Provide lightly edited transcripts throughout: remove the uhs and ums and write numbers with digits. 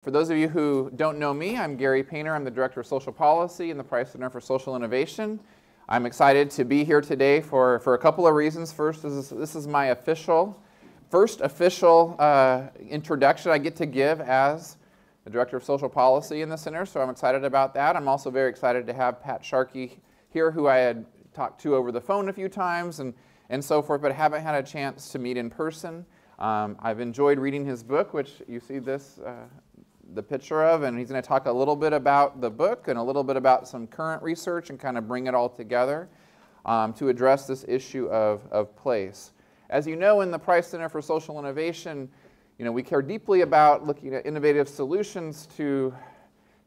For those of you who don't know me, I'm Gary Painter. I'm the Director of Social Policy in the Price Center for Social Innovation. I'm excited to be here today for a couple of reasons. First, this is my first official introduction I get to give as the Director of Social Policy in the Center, so I'm excited about that. I'm also very excited to have Pat Sharkey here, who I had talked to over the phone a few times and so forth, but haven't had a chance to meet in person. I've enjoyed reading his book, which you see the picture of, and he's going to talk a little bit about the book and a little bit about some current research and kind of bring it all together to address this issue of place. As you know, in the Price Center for Social Innovation, we care deeply about looking at innovative solutions to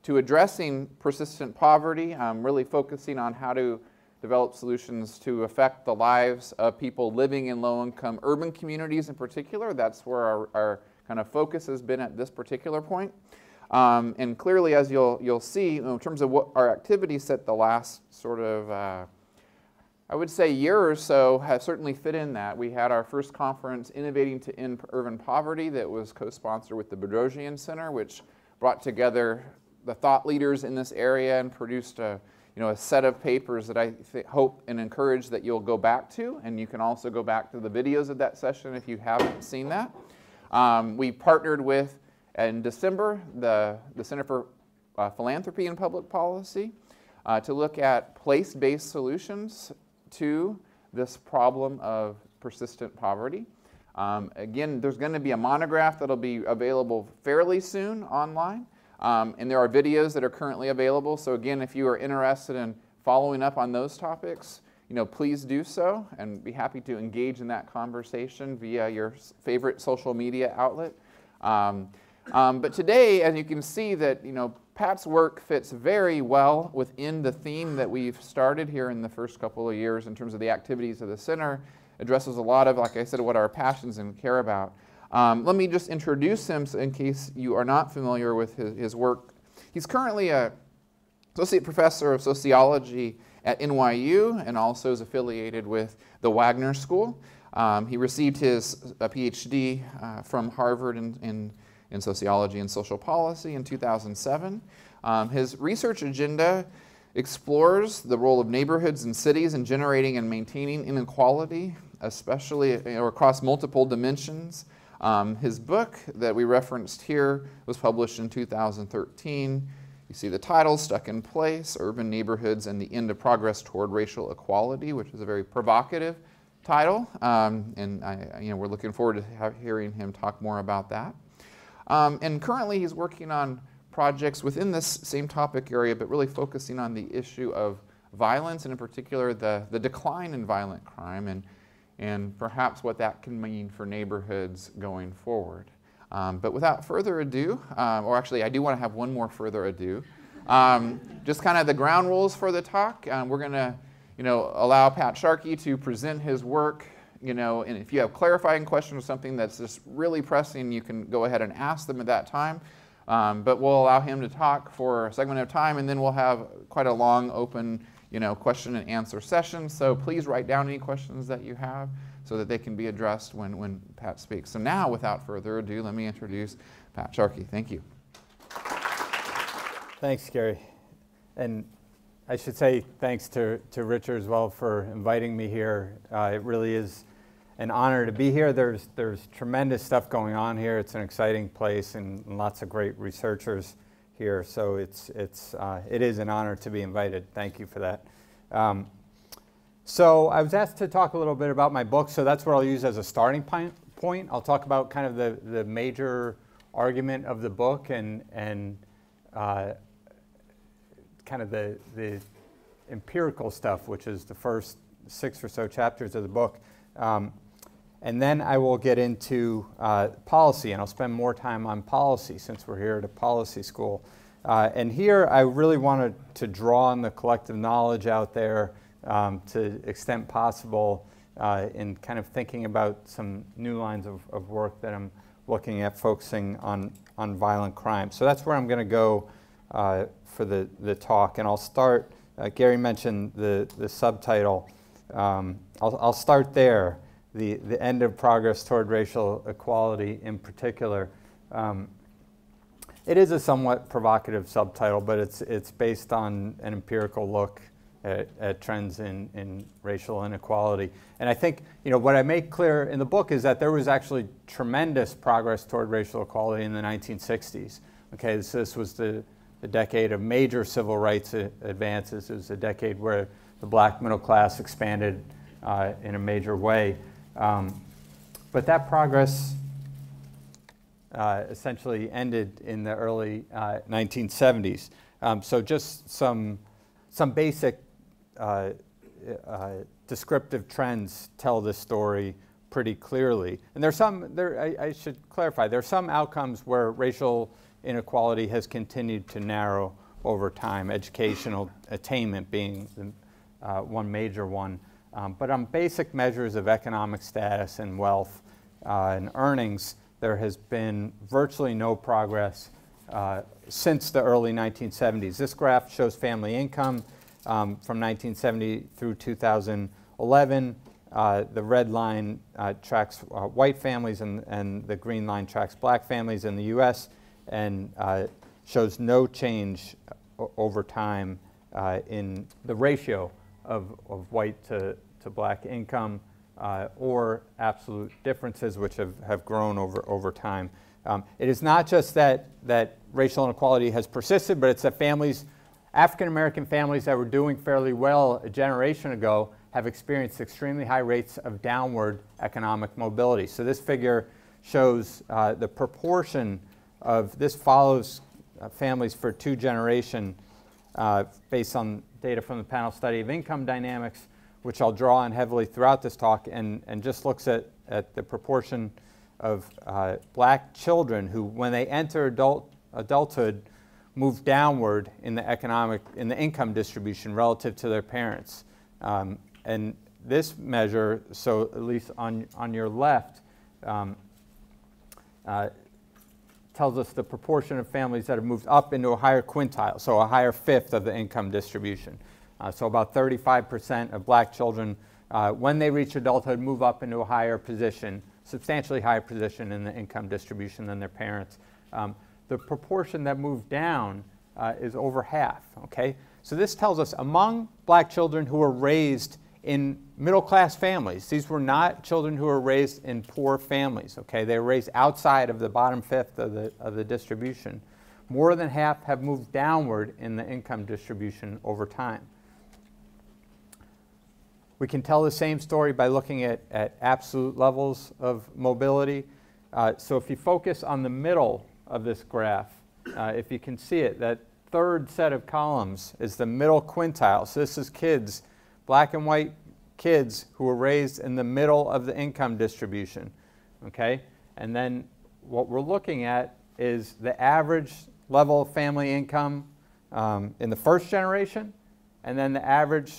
addressing persistent poverty, really focusing on how to develop solutions to affect the lives of people living in low-income urban communities in particular. That's where our kind of focus has been at this particular point. And clearly, as you'll see, in terms of what our activities at the last sort of, I would say year or so, have certainly fit in that. We had our first conference, Innovating to End Urban Poverty, that was co-sponsored with the Bedrosian Center, which brought together the thought leaders in this area and produced a set of papers that I hope and encourage that you'll go back to. And you can also go back to the videos of that session if you haven't seen that. We partnered with, in December, the Center for Philanthropy and Public Policy to look at place-based solutions to this problem of persistent poverty. Again, there's going to be a monograph that'll be available fairly soon online, and there are videos that are currently available. So again, if you are interested in following up on those topics, please do so, and be happy to engage in that conversation via your favorite social media outlet. But today, as you can see, that Pat's work fits very well within the theme that we've started here in the first couple of years in terms of the activities of the center. Addresses a lot of, like I said, what our passions and care about. Let me just introduce him in case you are not familiar with his work. He's currently an associate professor of sociology at NYU and also is affiliated with the Wagner School. He received his PhD from Harvard in sociology and social policy in 2007. His research agenda explores the role of neighborhoods and cities in generating and maintaining inequality, especially across multiple dimensions. His book that we referenced here was published in 2013. You see the title, Stuck in Place, Urban Neighborhoods and the End of Progress Toward Racial Equality, which is a very provocative title, and we're looking forward to hearing him talk more about that. And currently he's working on projects within this same topic area, but really focusing on the issue of violence, and in particular the decline in violent crime, and perhaps what that can mean for neighborhoods going forward. But without further ado, or actually I do want to have one more further ado, just kind of the ground rules for the talk. We're going to allow Pat Sharkey to present his work, and if you have clarifying questions or something that's just really pressing, you can go ahead and ask them at that time. But we'll allow him to talk for a segment of time, and then we'll have quite a long open question and answer session. So please write down any questions that you have so that they can be addressed when Pat speaks. So now, without further ado, let me introduce Pat Sharkey. Thank you. Thanks, Gary. And I should say thanks to Richard as well for inviting me here. It really is an honor to be here. There's tremendous stuff going on here. It's an exciting place and lots of great researchers here. So it is an honor to be invited. Thank you for that. So I was asked to talk a little bit about my book, so that's what I'll use as a starting point. I'll talk about kind of the major argument of the book and kind of the empirical stuff, which is the first 6 or so chapters of the book. And then I will get into policy, and I'll spend more time on policy since we're here at a policy school. And here I really wanted to draw on the collective knowledge out there to the extent possible in kind of thinking about some new lines of work that I'm looking at, focusing on violent crime. So that's where I'm going to go for the talk. And I'll start, Gary mentioned the subtitle. I'll start there, the end of progress toward racial equality in particular. It is a somewhat provocative subtitle, but it's based on an empirical look at trends in racial inequality. And I think, what I make clear in the book is that there was actually tremendous progress toward racial equality in the 1960s. Okay, so this was the decade of major civil rights advances. It was a decade where the black middle class expanded in a major way. But that progress essentially ended in the early 1970s. So just some basic descriptive trends tell this story pretty clearly. And I should clarify, there are some outcomes where racial inequality has continued to narrow over time, educational attainment being one major one. But on basic measures of economic status and wealth and earnings, there has been virtually no progress since the early 1970s. This graph shows family income from 1970 through 2011. The red line tracks white families, and the green line tracks black families in the US, and shows no change over time in the ratio of white to black income or absolute differences, which have grown over time. It is not just that racial inequality has persisted, but it's that African American families that were doing fairly well a generation ago have experienced extremely high rates of downward economic mobility. So this figure shows the proportion of, this follows families for 2 generations based on data from the panel study of income dynamics, which I'll draw on heavily throughout this talk, and just looks at the proportion of black children who, when they enter adulthood, move downward in the income distribution relative to their parents. And this measure, so at least on your left, tells us the proportion of families that have moved up into a higher quintile, so a higher fifth of the income distribution. So about 35% of black children, when they reach adulthood, move up into a higher position, substantially higher position in the income distribution than their parents. The proportion that moved down is over half, okay? So this tells us among black children who were raised in middle-class families, these were not children who were raised in poor families, okay? They were raised outside of the bottom fifth of the distribution. More than half have moved downward in the income distribution over time. We can tell the same story by looking at absolute levels of mobility. So if you focus on the middle of this graph, if you can see it, that third set of columns is the middle quintile. So this is kids, black and white kids who were raised in the middle of the income distribution, okay? And then what we're looking at is the average level of family income in the first generation, and then the average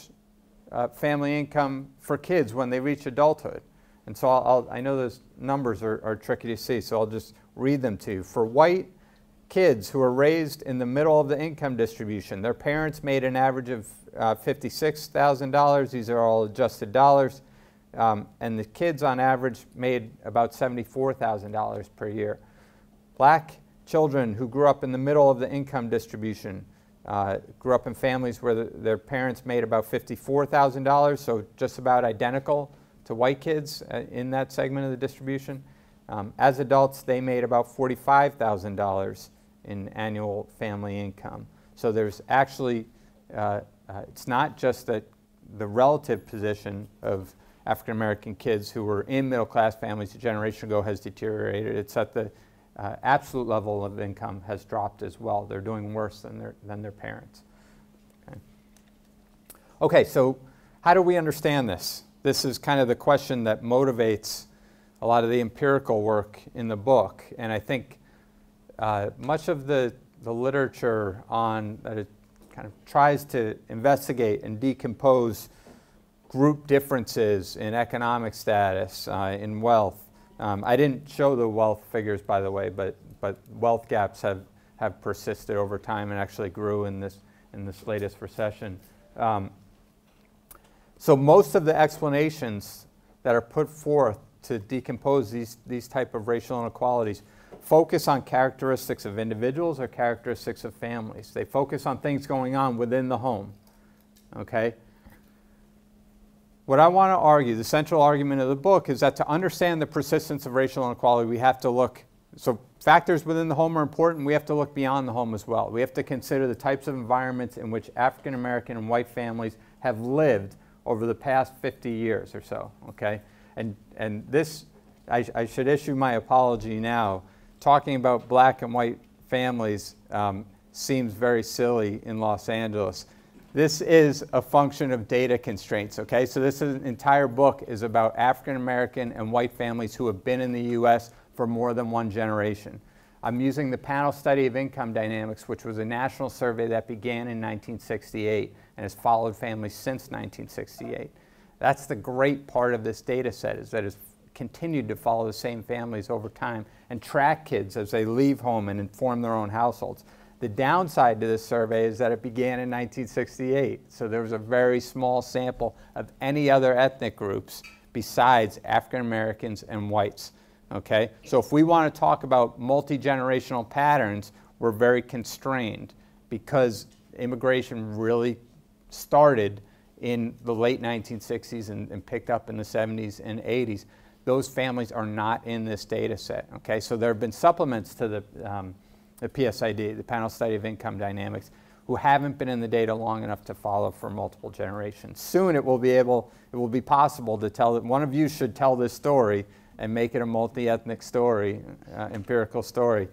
family income for kids when they reach adulthood. And so I know those numbers are tricky to see, so I'll just read them to you. For white kids who are raised in the middle of the income distribution, their parents made an average of $56,000. These are all adjusted dollars. And the kids on average made about $74,000 per year. Black children who grew up in the middle of the income distribution grew up in families where their parents made about $54,000, so just about identical to white kids in that segment of the distribution. As adults, they made about $45,000 in annual family income. So there's actually, it's not just that the relative position of African American kids who were in middle class families a generation ago has deteriorated. It's that the absolute level of income has dropped as well. They're doing worse than their parents. Okay, so how do we understand this? This is kind of the question that motivates a lot of the empirical work in the book, and I think much of the literature on that it kind of tries to investigate and decompose group differences in economic status, in wealth. I didn't show the wealth figures, by the way, but wealth gaps have persisted over time and actually grew in this latest recession. So most of the explanations that are put forth to decompose these type of racial inequalities focus on characteristics of individuals or characteristics of families. They focus on things going on within the home, okay? What I want to argue, the central argument of the book, is that to understand the persistence of racial inequality, we have to look, so factors within the home are important, we have to look beyond the home as well. We have to consider the types of environments in which African American and white families have lived over the past 50 years or so, okay? And this, I should issue my apology now. Talking about black and white families seems very silly in Los Angeles. This is a function of data constraints, okay? So this entire book is about African American and white families who have been in the US for more than one generation. I'm using the panel study of income dynamics, which was a national survey that began in 1968 and has followed families since 1968. That's the great part of this data set, is that it's continued to follow the same families over time and track kids as they leave home and form their own households. The downside to this survey is that it began in 1968, so there was a very small sample of any other ethnic groups besides African Americans and whites, okay? So if we want to talk about multi-generational patterns, we're very constrained because immigration really started in the late 1960s and picked up in the 70s and 80s. Those families are not in this data set, okay? So there have been supplements to the PSID, the Panel Study of Income Dynamics, who haven't been in the data long enough to follow for multiple generations. Soon it will be possible to tell that one of you should tell this story and make it a multi-ethnic story, empirical story.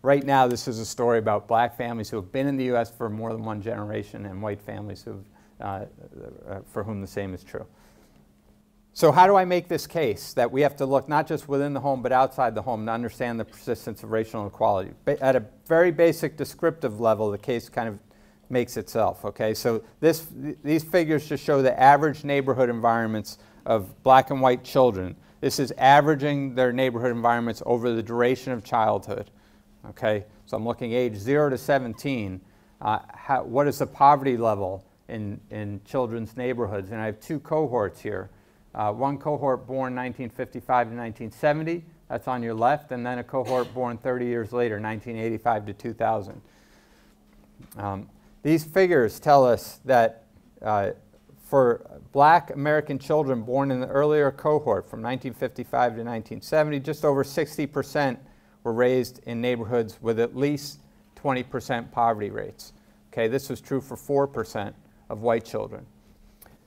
Right now, this is a story about black families who have been in the US for more than one generation and white families for whom the same is true. So how do I make this case that we have to look not just within the home but outside the home to understand the persistence of racial inequality? At a very basic descriptive level, the case kind of makes itself, okay? So these figures just show the average neighborhood environments of black and white children. This is averaging their neighborhood environments over the duration of childhood, okay? So I'm looking age 0 to 17. What is the poverty level in children's neighborhoods? And I have two cohorts here. One cohort born 1955 to 1970, that's on your left, and then a cohort born 30 years later, 1985 to 2000. These figures tell us that for black American children born in the earlier cohort from 1955 to 1970, just over 60% were raised in neighborhoods with at least 20% poverty rates. Okay, this was true for 4% of white children.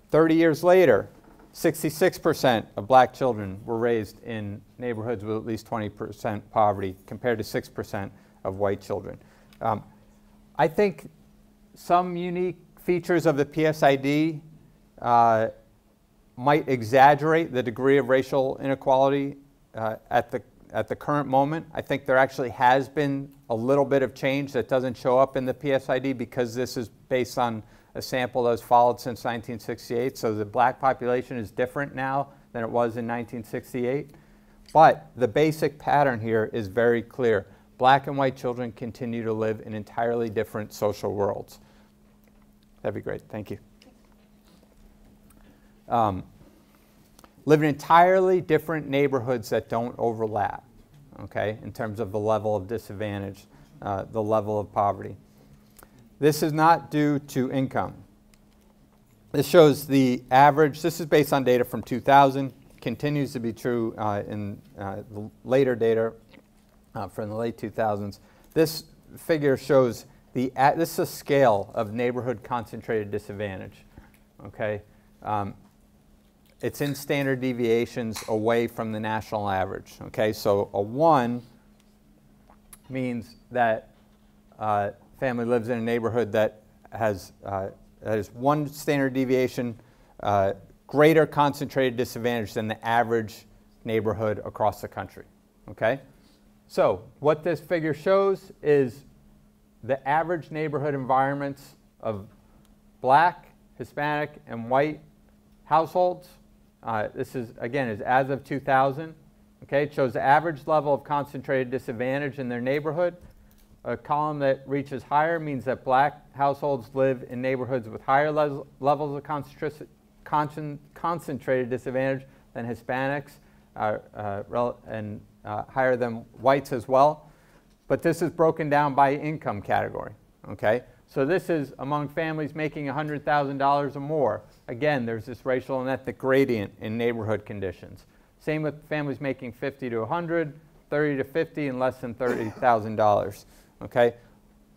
30 years later, 66% of black children were raised in neighborhoods with at least 20% poverty compared to 6% of white children. I think some unique features of the PSID might exaggerate the degree of racial inequality at the current moment. I think there actually has been a little bit of change that doesn't show up in the PSID because this is based on a sample that was followed since 1968, so the black population is different now than it was in 1968. But the basic pattern here is very clear. Black and white children continue to live in entirely different social worlds. That'd be great, thank you. Live in entirely different neighborhoods that don't overlap, okay, in terms of the level of disadvantage, the level of poverty. This is not due to income. This shows the average. This is based on data from 2000. Continues to be true in the later data from the late 2000s. This figure shows this is a scale of neighborhood concentrated disadvantage. Okay, it's in standard deviations away from the national average. Okay, so a 1 means that family lives in a neighborhood that has one standard deviation greater concentrated disadvantage than the average neighborhood across the country. Okay? So what this figure shows is the average neighborhood environments of black, Hispanic, and white households. This is, again, is as of 2000. Okay? It shows the average level of concentrated disadvantage in their neighborhood. A column that reaches higher means that black households live in neighborhoods with higher levels of concentrated disadvantage than Hispanics, and higher than whites as well. But this is broken down by income category, okay? So this is among families making $100,000 or more. Again, there's this racial and ethnic gradient in neighborhood conditions. Same with families making 50 to 100, 30 to 50, and less than $30,000, okay?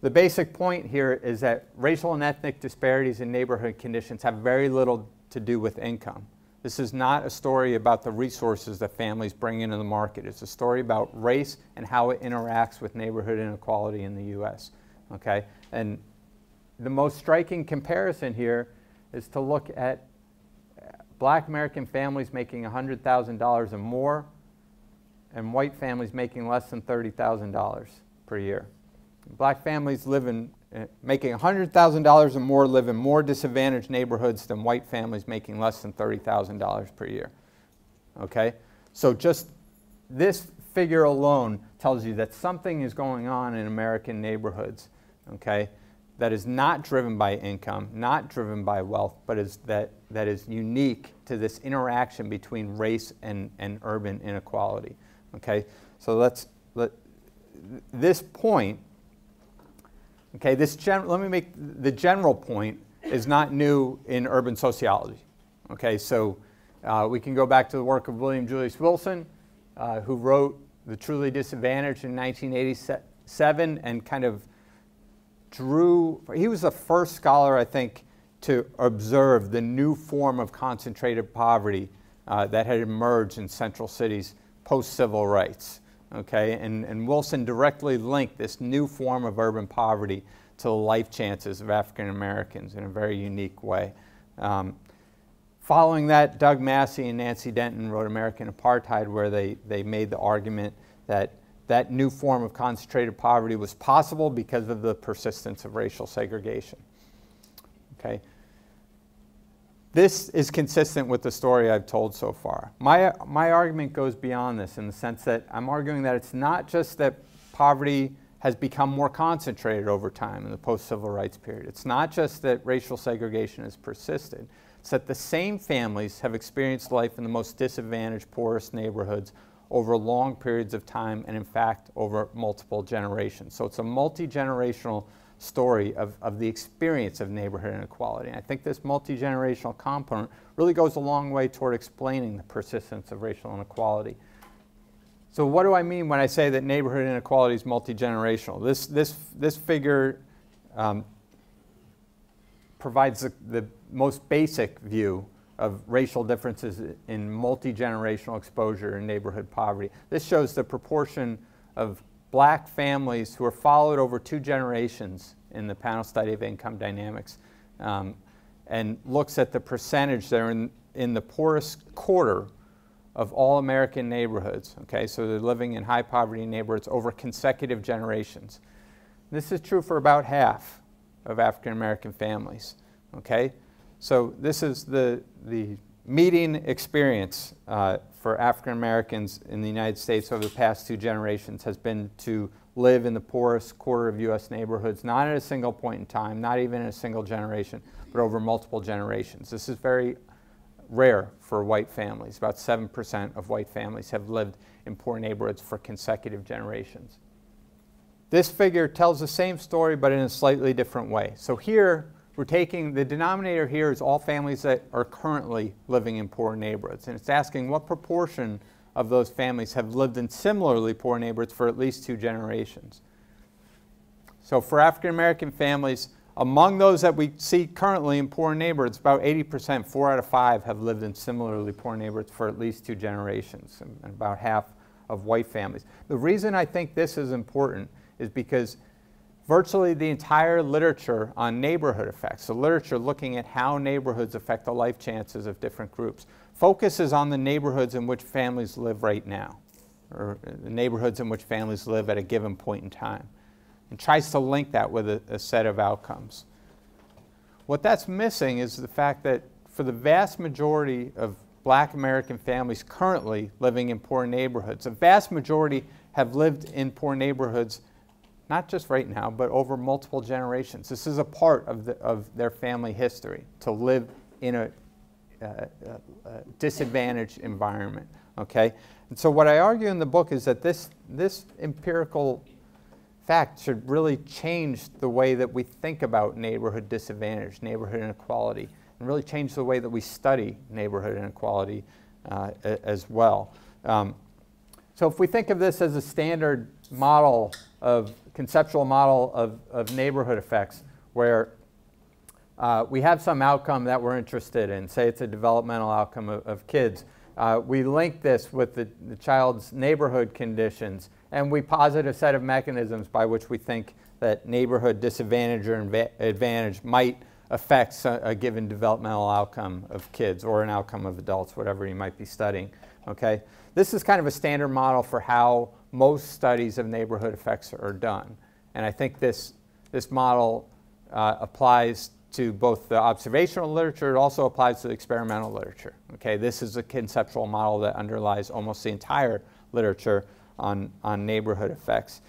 The basic point here is that racial and ethnic disparities in neighborhood conditions have very little to do with income. This is not a story about the resources that families bring into the market. It's a story about race and how it interacts with neighborhood inequality in the U.S., okay? And the most striking comparison here is to look at Black American families making $100,000 or more and white families making less than $30,000 per year. Black families making $100,000 or more live in more disadvantaged neighborhoods than white families making less than $30,000 per year. Okay? So just this figure alone tells you that something is going on in American neighborhoods, okay, that is not driven by income, not driven by wealth, but that is unique to this interaction between race and urban inequality. Okay? So this point, okay, let me make the general point is not new in urban sociology. Okay, so we can go back to the work of William Julius Wilson, who wrote The Truly Disadvantaged in 1987 and kind of he was the first scholar, I think, to observe the new form of concentrated poverty that had emerged in central cities post-civil rights. Okay, and Wilson directly linked this new form of urban poverty to the life chances of African Americans in a very unique way. Following that, Doug Massey and Nancy Denton wrote American Apartheid, where they made the argument that that new form of concentrated poverty was possible because of the persistence of racial segregation. Okay. This is consistent with the story I've told so far. My argument goes beyond this in the sense that I'm arguing that it's not just that poverty has become more concentrated over time in the post-civil rights period. It's not just that racial segregation has persisted. It's that the same families have experienced life in the most disadvantaged, poorest neighborhoods over long periods of time and, in fact, over multiple generations. So it's a multi-generational story of the experience of neighborhood inequality. And I think this multi-generational component really goes a long way toward explaining the persistence of racial inequality. So what do I mean when I say that neighborhood inequality is multi-generational? This figure provides the most basic view of racial differences in multi-generational exposure in neighborhood poverty. This shows the proportion of Black families who are followed over 2 generations in the panel study of income dynamics, and looks at the percentage that are in the poorest quarter of all American neighborhoods. Okay, so they're living in high poverty neighborhoods over consecutive generations. This is true for about half of African American families. Okay, so this is the median experience for African Americans in the United States over the past 2 generations has been to live in the poorest quarter of U.S. neighborhoods, not at a single point in time, not even in a single generation, but over multiple generations. This is very rare for white families. About 7% of white families have lived in poor neighborhoods for consecutive generations. This figure tells the same story, but in a slightly different way. So here, we're taking, the denominator here is all families that are currently living in poor neighborhoods. And it's asking what proportion of those families have lived in similarly poor neighborhoods for at least 2 generations. So for African American families, among those that we see currently in poor neighborhoods, about 80%, 4 out of 5, have lived in similarly poor neighborhoods for at least 2 generations, and about half of white families. The reason I think this is important is because virtually the entire literature on neighborhood effects, the literature looking at how neighborhoods affect the life chances of different groups, focuses on the neighborhoods in which families live right now, or the neighborhoods in which families live at a given point in time, and tries to link that with a set of outcomes. What that's missing is the fact that for the vast majority of Black American families currently living in poor neighborhoods, a vast majority have lived in poor neighborhoods not just right now, but over multiple generations. This is a part of their family history, to live in disadvantaged environment, okay? And so what I argue in the book is that this empirical fact should really change the way that we think about neighborhood disadvantage, neighborhood inequality, and really change the way that we study neighborhood inequality as well. So if we think of this as a standard model conceptual model of neighborhood effects, where we have some outcome that we're interested in, say it's a developmental outcome of kids. We link this with the child's neighborhood conditions, and we posit a set of mechanisms by which we think that neighborhood disadvantage or advantage might affect a given developmental outcome of kids or an outcome of adults, whatever you might be studying. Okay? This is kind of a standard model for how most studies of neighborhood effects are done. And I think this model applies to both the observational literature. It also applies to the experimental literature. Okay? This is a conceptual model that underlies almost the entire literature on neighborhood effects.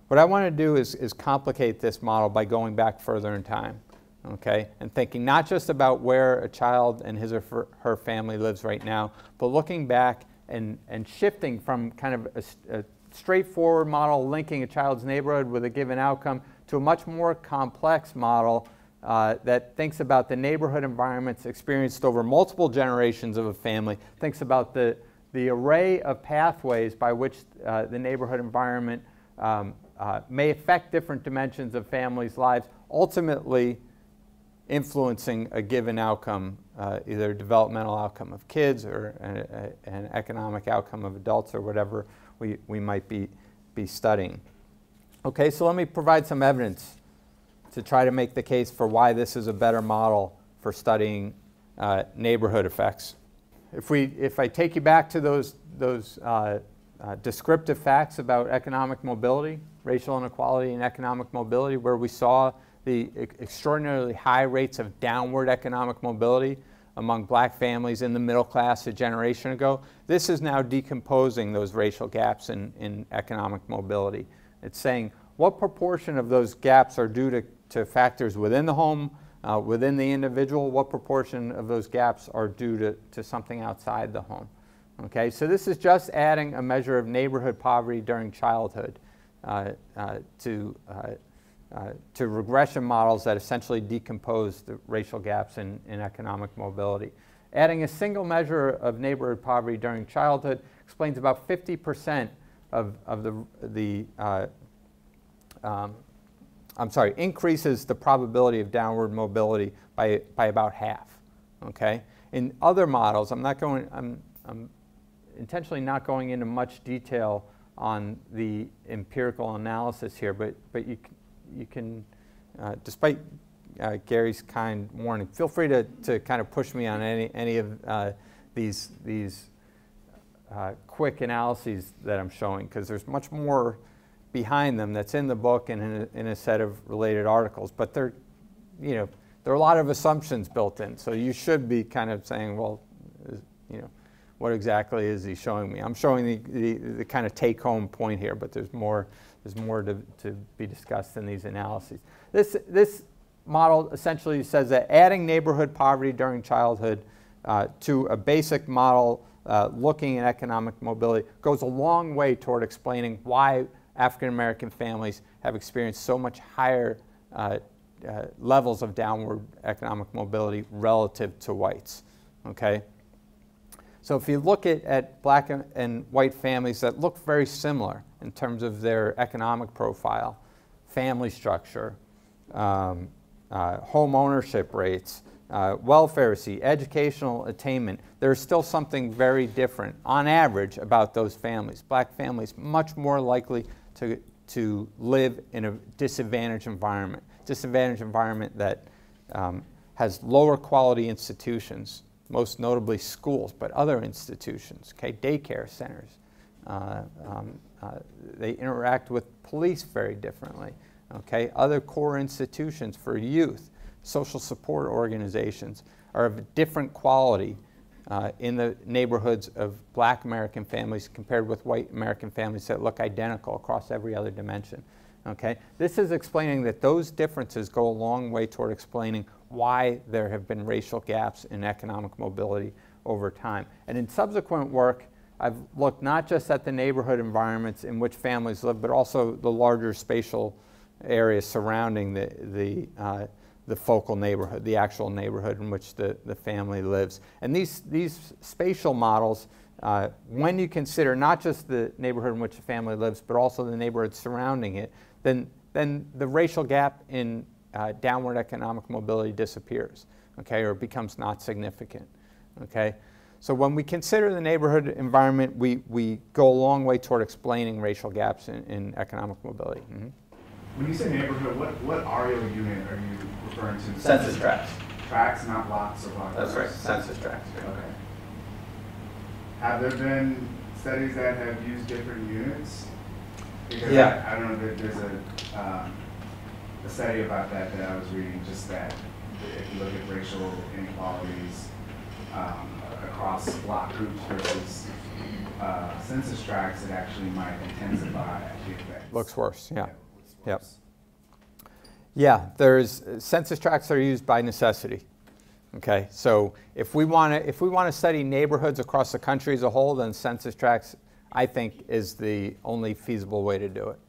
What I want to do is complicate this model by going back further in time. Okay, and thinking not just about where a child and his or her family lives right now, but looking back and shifting from kind of a straightforward model linking a child's neighborhood with a given outcome to a much more complex model that thinks about the neighborhood environments experienced over multiple generations of a family, thinks about the array of pathways by which the neighborhood environment may affect different dimensions of families' lives, ultimately influencing a given outcome, either a developmental outcome of kids or an economic outcome of adults or whatever we might be studying. Okay, so let me provide some evidence to try to make the case for why this is a better model for studying neighborhood effects. If I take you back to those descriptive facts about economic mobility, racial inequality and economic mobility, where we saw the extraordinarily high rates of downward economic mobility among black families in the middle class a generation ago, this is now decomposing those racial gaps in economic mobility. It's saying what proportion of those gaps are due to factors within the home, within the individual, what proportion of those gaps are due to something outside the home. Okay, so this is just adding a measure of neighborhood poverty during childhood to regression models that essentially decompose the racial gaps in economic mobility. Adding a single measure of neighborhood poverty during childhood explains about 50% increases the probability of downward mobility by about half. Okay? In other models, I'm intentionally not going into much detail on the empirical analysis here, but you can, despite Gary's kind warning, feel free to kind of push me on any of these quick analyses that I'm showing, because there's much more behind them that's in the book and in a set of related articles. But there are a lot of assumptions built in, so you should be kind of saying, well, what exactly is he showing me? I'm showing the kind of take-home point here, but there's more to be discussed in these analyses. This model essentially says that adding neighborhood poverty during childhood to a basic model looking at economic mobility goes a long way toward explaining why African American families have experienced so much higher levels of downward economic mobility relative to whites. Okay? So if you look at black and white families that look very similar in terms of their economic profile, family structure, home ownership rates, welfare receipt, educational attainment, there's still something very different on average about those families. Black families much more likely to live in a disadvantaged environment that has lower quality institutions, most notably schools, but other institutions, okay, daycare centers. They interact with police very differently, okay? Other core institutions for youth, social support organizations are of a different quality in the neighborhoods of black American families compared with white American families that look identical across every other dimension. Okay? This is explaining that those differences go a long way toward explaining why there have been racial gaps in economic mobility over time. And in subsequent work, I've looked not just at the neighborhood environments in which families live, but also the larger spatial areas surrounding the focal neighborhood, the actual neighborhood in which the family lives. And these spatial models, when you consider not just the neighborhood in which the family lives, but also the neighborhood surrounding it, then the racial gap in downward economic mobility disappears, okay, or becomes not significant, okay? So when we consider the neighborhood environment, we go a long way toward explaining racial gaps in economic mobility. Mm-hmm. When you say neighborhood, what areal unit are you referring to? Census tracts. Tracts, not lots or blocks. That's right, census tracts. Okay. Have there been studies that have used different units? Because yeah. I don't know, there's a study about that I was reading, just that if you look at racial inequalities across block groups versus census tracts, it actually might intensify the effects. Looks worse, yeah. Yep. Worse. Yeah, there's census tracts that are used by necessity. Okay, so if we want to study neighborhoods across the country as a whole, then census tracts, I think, is the only feasible way to do it.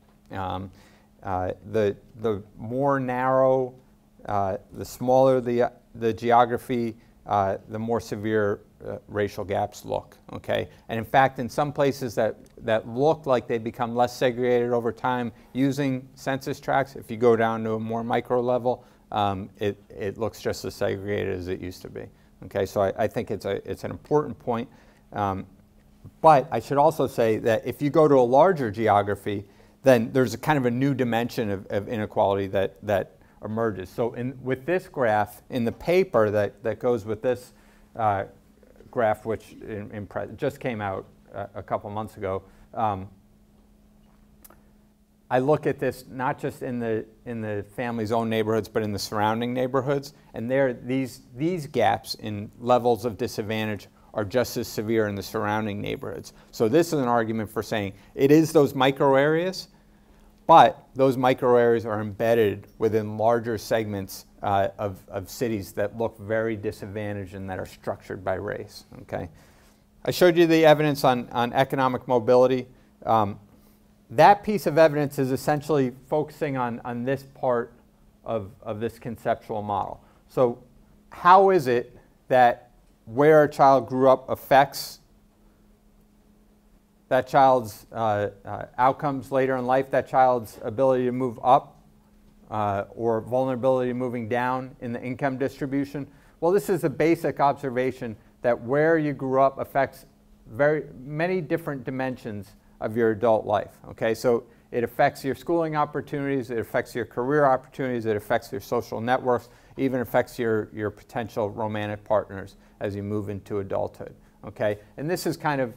The more narrow, the smaller the geography, the more severe racial gaps look. Okay, and in fact, in some places that look like they become less segregated over time using census tracts, if you go down to a more micro level, it looks just as segregated as it used to be. Okay, so I think it's an important point. But I should also say that if you go to a larger geography, then there's a kind of a new dimension of inequality that emerges. So with this graph, in the paper that goes with this graph, which just came out a couple months ago, I look at this not just in the family's own neighborhoods, but in the surrounding neighborhoods, and these gaps in levels of disadvantage are just as severe in the surrounding neighborhoods. So this is an argument for saying it is those micro areas, but those micro areas are embedded within larger segments of cities that look very disadvantaged and that are structured by race. Okay, I showed you the evidence on economic mobility. That piece of evidence is essentially focusing on this part of this conceptual model. So how is it that where a child grew up affects that child's outcomes later in life, that child's ability to move up or vulnerability to moving down in the income distribution? Well, this is a basic observation that where you grew up affects very many different dimensions of your adult life. Okay, so it affects your schooling opportunities, it affects your career opportunities, it affects your social networks, even affects your potential romantic partners as you move into adulthood. Okay, and this is kind of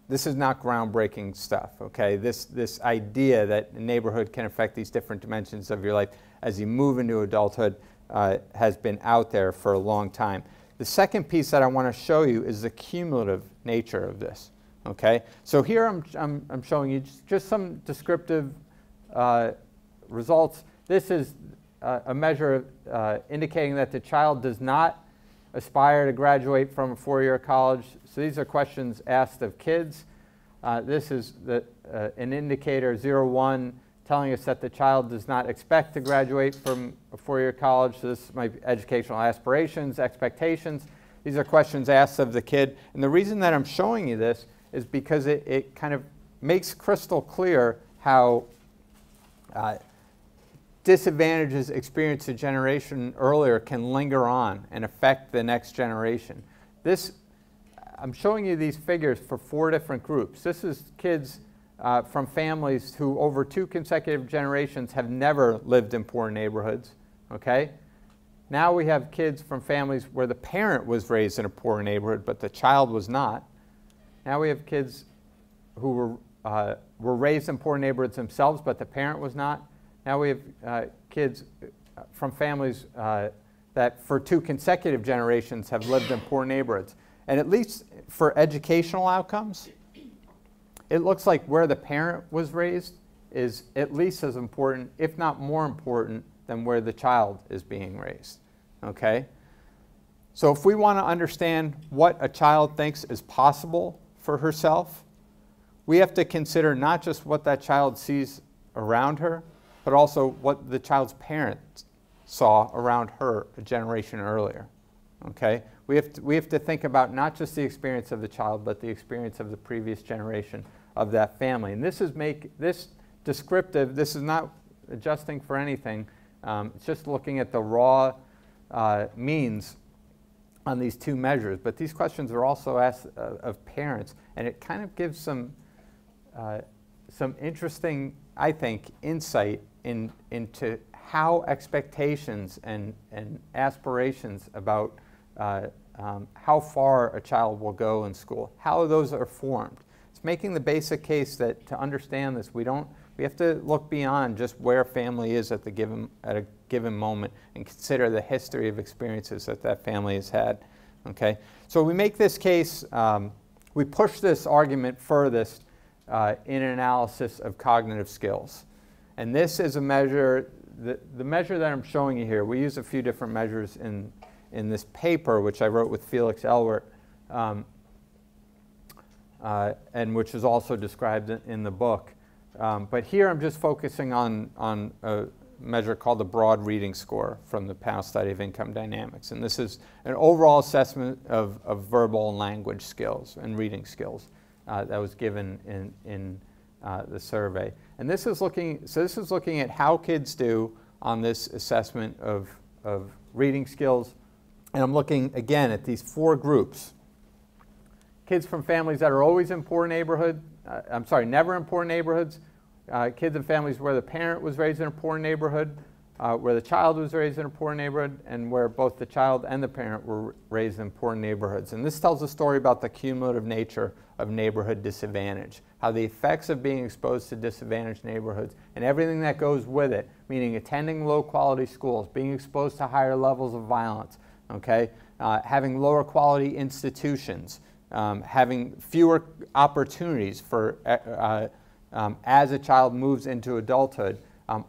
this is not groundbreaking stuff. Okay, this idea that a neighborhood can affect these different dimensions of your life as you move into adulthood has been out there for a long time. The second piece that I want to show you is the cumulative nature of this. Okay, so here I'm showing you just some descriptive results. This is a measure indicating that the child does not aspire to graduate from a four-year college. So these are questions asked of kids. This is an indicator 0-1 telling us that the child does not expect to graduate from a four-year college. So this might be educational aspirations, expectations. These are questions asked of the kid. And the reason that I'm showing you this is because it kind of makes crystal clear how disadvantages experienced a generation earlier can linger on and affect the next generation. I'm showing you these figures for 4 different groups. This is kids from families who over 2 consecutive generations have never lived in poor neighborhoods. Okay? Now we have kids from families where the parent was raised in a poor neighborhood, but the child was not. Now we have kids who were raised in poor neighborhoods themselves, but the parent was not. Now we have kids from families that for 2 consecutive generations have lived in poor neighborhoods. And at least for educational outcomes, it looks like where the parent was raised is at least as important, if not more important, than where the child is being raised, okay? So if we want to understand what a child thinks is possible for herself, we have to consider not just what that child sees around her, but also what the child's parents saw around her a generation earlier, okay? We have to think about not just the experience of the child, but the experience of the previous generation of that family. And this is descriptive. This is not adjusting for anything. It's just looking at the raw means on these two measures. But these questions are also asked of parents, and it kind of gives some interesting, I think, insight into how expectations and aspirations about how far a child will go in school, how those are formed. It's making the basic case that to understand this, we have to look beyond just where family is at a given moment and consider the history of experiences that family has had. Okay, so we make this case. We push this argument furthest in an analysis of cognitive skills, and this is a measure. The measure that I'm showing you here, we use a few different measures in this paper, which I wrote with Felix Elwert, and which is also described in the book. But here I'm just focusing on a measure called the broad reading score from the panel study of income dynamics. And this is an overall assessment of verbal and language skills and reading skills that was given in the survey. And this is looking at how kids do on this assessment of reading skills. And I'm looking again at these four groups. Kids from families that are always in poor neighborhoods, never in poor neighborhoods. Kids in families where the parent was raised in a poor neighborhood, where the child was raised in a poor neighborhood, and where both the child and the parent were raised in poor neighborhoods. And this tells a story about the cumulative nature of neighborhood disadvantage, how the effects of being exposed to disadvantaged neighborhoods and everything that goes with it, meaning attending low-quality schools, being exposed to higher levels of violence, okay, having lower quality institutions, having fewer opportunities for as a child moves into adulthood.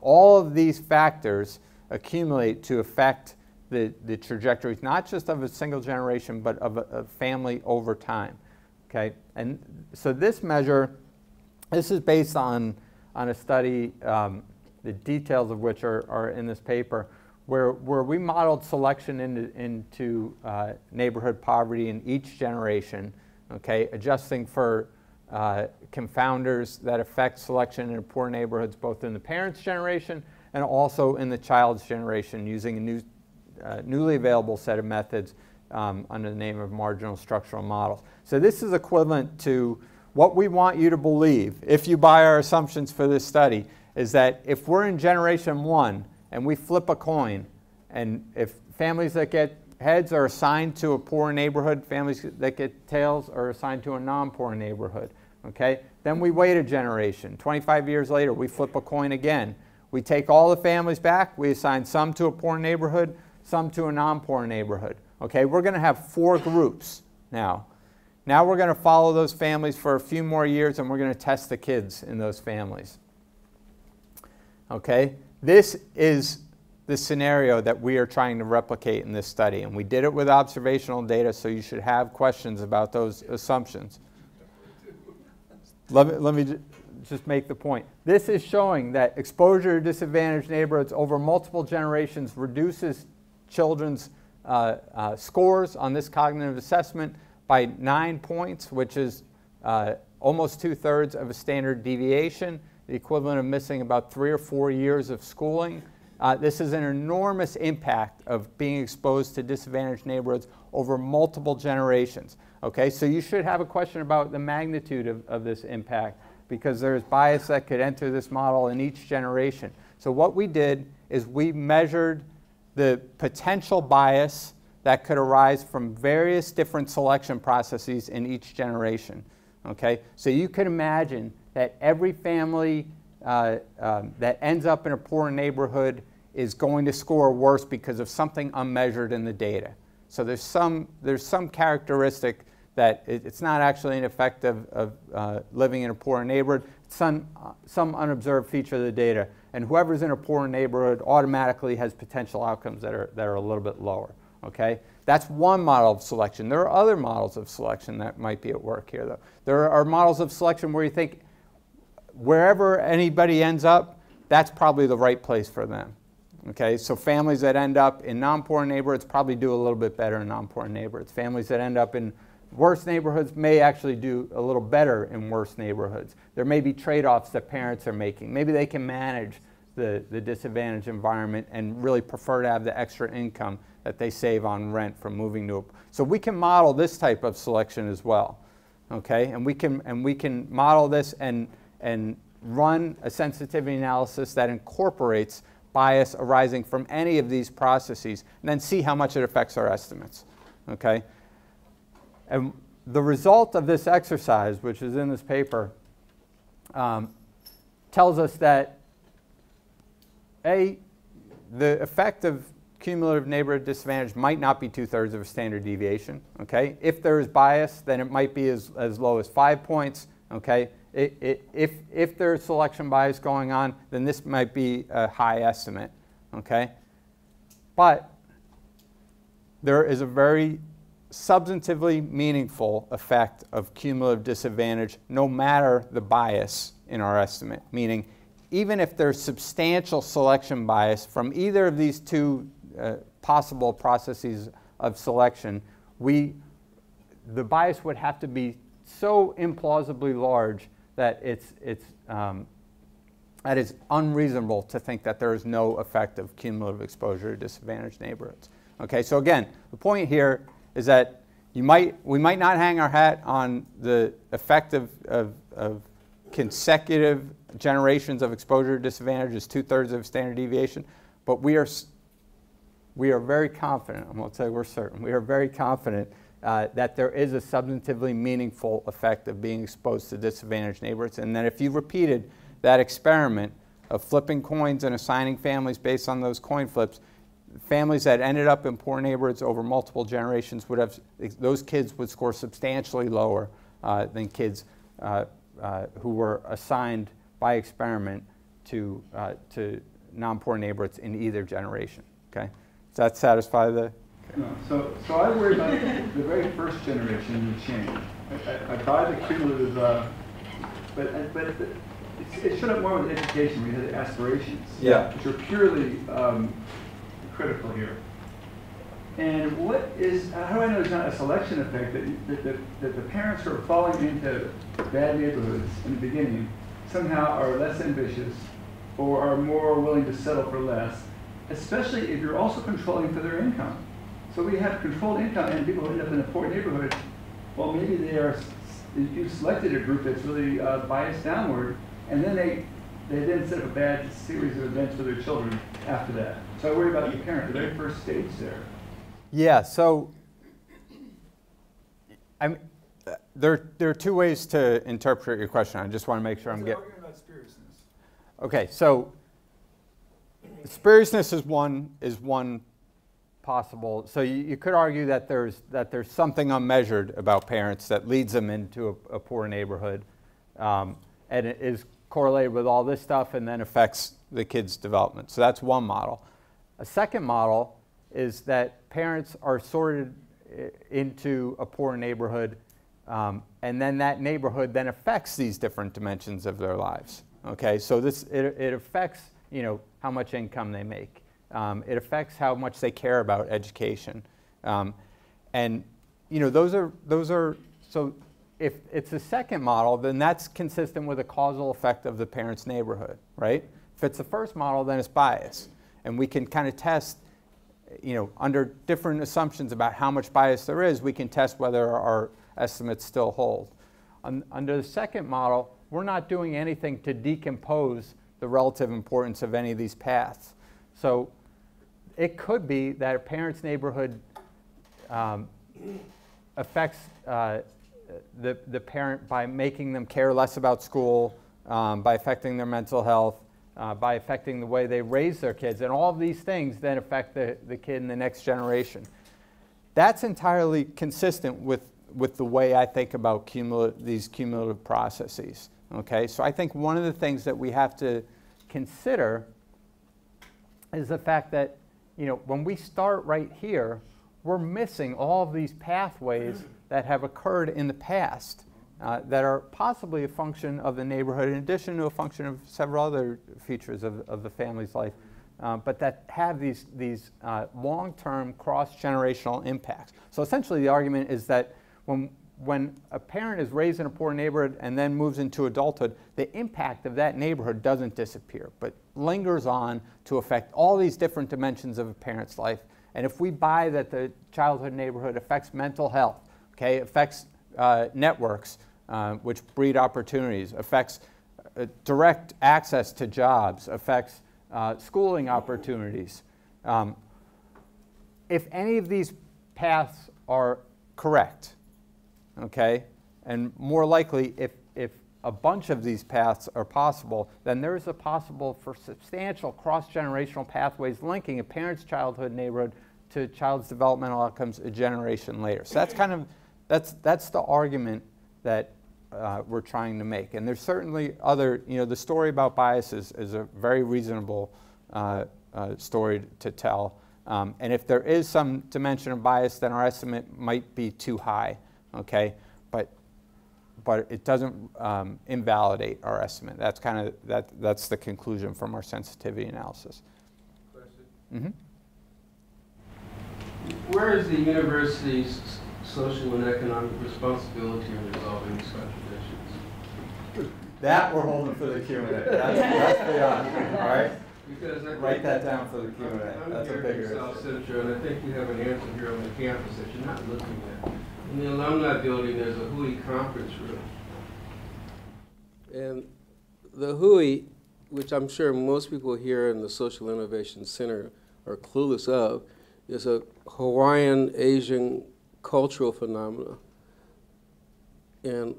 All of these factors accumulate to affect the trajectories, not just of a single generation, but of a family over time. Okay, and so this measure, this is based on a study, the details of which are in this paper, where we modeled selection into neighborhood poverty in each generation, okay, adjusting for confounders that affect selection in poor neighborhoods, both in the parents' generation and also in the child's generation, using a newly available set of methods under the name of marginal structural models. So this is equivalent to what we want you to believe, if you buy our assumptions for this study, is that if we're in generation 1 and we flip a coin, and if families that get heads are assigned to a poor neighborhood, families that get tails are assigned to a non-poor neighborhood, okay? Then we wait a generation. 25 years later, we flip a coin again. We take all the families back, we assign some to a poor neighborhood, some to a non-poor neighborhood. Okay, we're going to have 4 groups now. Now we're going to follow those families for a few more years, and we're going to test the kids in those families. Okay, this is the scenario that we are trying to replicate in this study, and we did it with observational data, so you should have questions about those assumptions. Let me just make the point. This is showing that exposure to disadvantaged neighborhoods over multiple generations reduces children's scores on this cognitive assessment by 9 points, which is almost 2/3 of a standard deviation, the equivalent of missing about 3 or 4 years of schooling. This is an enormous impact of being exposed to disadvantaged neighborhoods over multiple generations. Okay, so you should have a question about the magnitude of this impact, because there's bias that could enter this model in each generation. So what we did is we measured the potential bias that could arise from various different selection processes in each generation. Okay, so you could imagine that every family that ends up in a poor neighborhood is going to score worse because of something unmeasured in the data. So there's some characteristic that it's not actually an effect of living in a poor neighborhood. Some unobserved feature of the data And whoever's in a poor neighborhood automatically has potential outcomes that are a little bit lower, okay? That's one model of selection. There are other models of selection that might be at work here, though. There are models of selection where you think wherever anybody ends up, that's probably the right place for them. Okay, so families that end up in non-poor neighborhoods probably do a little bit better in non-poor neighborhoods. Families that end up in worse neighborhoods may actually do a little better in worse neighborhoods. There may be trade-offs that parents are making. Maybe they can manage the disadvantaged environment and really prefer to have the extra income that they save on rent from moving to a... So we can model this type of selection as well. Okay, and we can model this and run a sensitivity analysis that incorporates bias arising from any of these processes, and then see how much it affects our estimates. Okay? And the result of this exercise, which is in this paper, tells us that the effect of cumulative neighborhood disadvantage might not be 2/3 of a standard deviation. Okay? If there is bias, then it might be as low as 5 points. Okay? If there's selection bias going on, then this might be a high estimate, okay? But there is a very substantively meaningful effect of cumulative disadvantage no matter the bias in our estimate, meaning even if there's substantial selection bias from either of these two possible processes of selection, the bias would have to be so implausibly large that it's unreasonable to think that there is no effect of cumulative exposure to disadvantaged neighborhoods. Okay, so again, the point here is that we might not hang our hat on the effect of consecutive generations of exposure to disadvantage as 2/3 of standard deviation, but we are very confident, I'm going to say we're certain, we are very confident that there is a substantively meaningful effect of being exposed to disadvantaged neighborhoods, and that if you repeated that experiment of flipping coins and assigning families based on those coin flips, families that ended up in poor neighborhoods over multiple generations would have, those kids would score substantially lower than kids who were assigned by experiment to non-poor neighborhoods in either generation. Okay, does that satisfy the? No. So I worry about the very first generation would change. I buy the cumulative, but it should have more with education. We had aspirations, which are purely critical here. And how do I know there's not a selection effect that the parents who are falling into bad neighborhoods in the beginning somehow are less ambitious or are more willing to settle for less, especially if you're also controlling for their income. So we have controlled income and people who end up in a poor neighborhood, well, maybe you've selected a group that's really biased downward, and then they then set up a bad series of events for their children after that. So I worry about the parent, the very first stage there. Yeah, so there are two ways to interpret your question. I just want to make sure I'm getting... Arguing about spuriousness. Okay, so spuriousness is one possible. So you could argue that there's something unmeasured about parents that leads them into a poor neighborhood, and it is correlated with all this stuff and then affects the kid's development. So that's one model. A second model is that parents are sorted into a poor neighborhood, and then that neighborhood then affects these different dimensions of their lives. Okay, so it affects how much income they make. It affects how much they care about education, and those are so. If it's the second model, then that's consistent with a causal effect of the parent's neighborhood, right? If it's the first model, then it's bias, and we can kind of test, under different assumptions about how much bias there is, we can test whether our estimates still hold. Under the second model, we're not doing anything to decompose the relative importance of any of these paths. So it could be that a parent's neighborhood affects the parent by making them care less about school, by affecting their mental health, by affecting the way they raise their kids, and all of these things then affect the kid in the next generation. That's entirely consistent with the way I think about these cumulative processes. Okay, so I think one of the things that we have to consider is the fact that, when we start right here, we're missing all of these pathways that have occurred in the past that are possibly a function of the neighborhood, in addition to a function of several other features of the family's life, but that have these long-term cross-generational impacts. So essentially the argument is that when a parent is raised in a poor neighborhood and then moves into adulthood, the impact of that neighborhood doesn't disappear, but lingers on to affect all these different dimensions of a parent's life. And if we buy that the childhood neighborhood affects mental health, okay, affects networks, which breed opportunities, affects direct access to jobs, affects schooling opportunities. If any of these paths are correct, okay, and more likely if a bunch of these paths are possible, then there is a possible for substantial cross-generational pathways linking a parent's childhood neighborhood to child's developmental outcomes a generation later. So that's the argument that we're trying to make. And there's certainly other, the story about bias is a very reasonable story to tell. And if there is some dimension of bias, then our estimate might be too high, okay? But it doesn't invalidate our estimate. That's that's the conclusion from our sensitivity analysis. Question? Where is the university's social and economic responsibility in resolving these contradictions? That we're holding for the Q&A. That's beyond, all right? Because write that down for the Q&A. That's a bigger issue. South Central, and I think we have an answer here on the campus that you're not looking at. In the alumni building, there's a Hui conference room. And the Hui, which I'm sure most people here in the Social Innovation Center are clueless of, is a Hawaiian Asian cultural phenomenon, and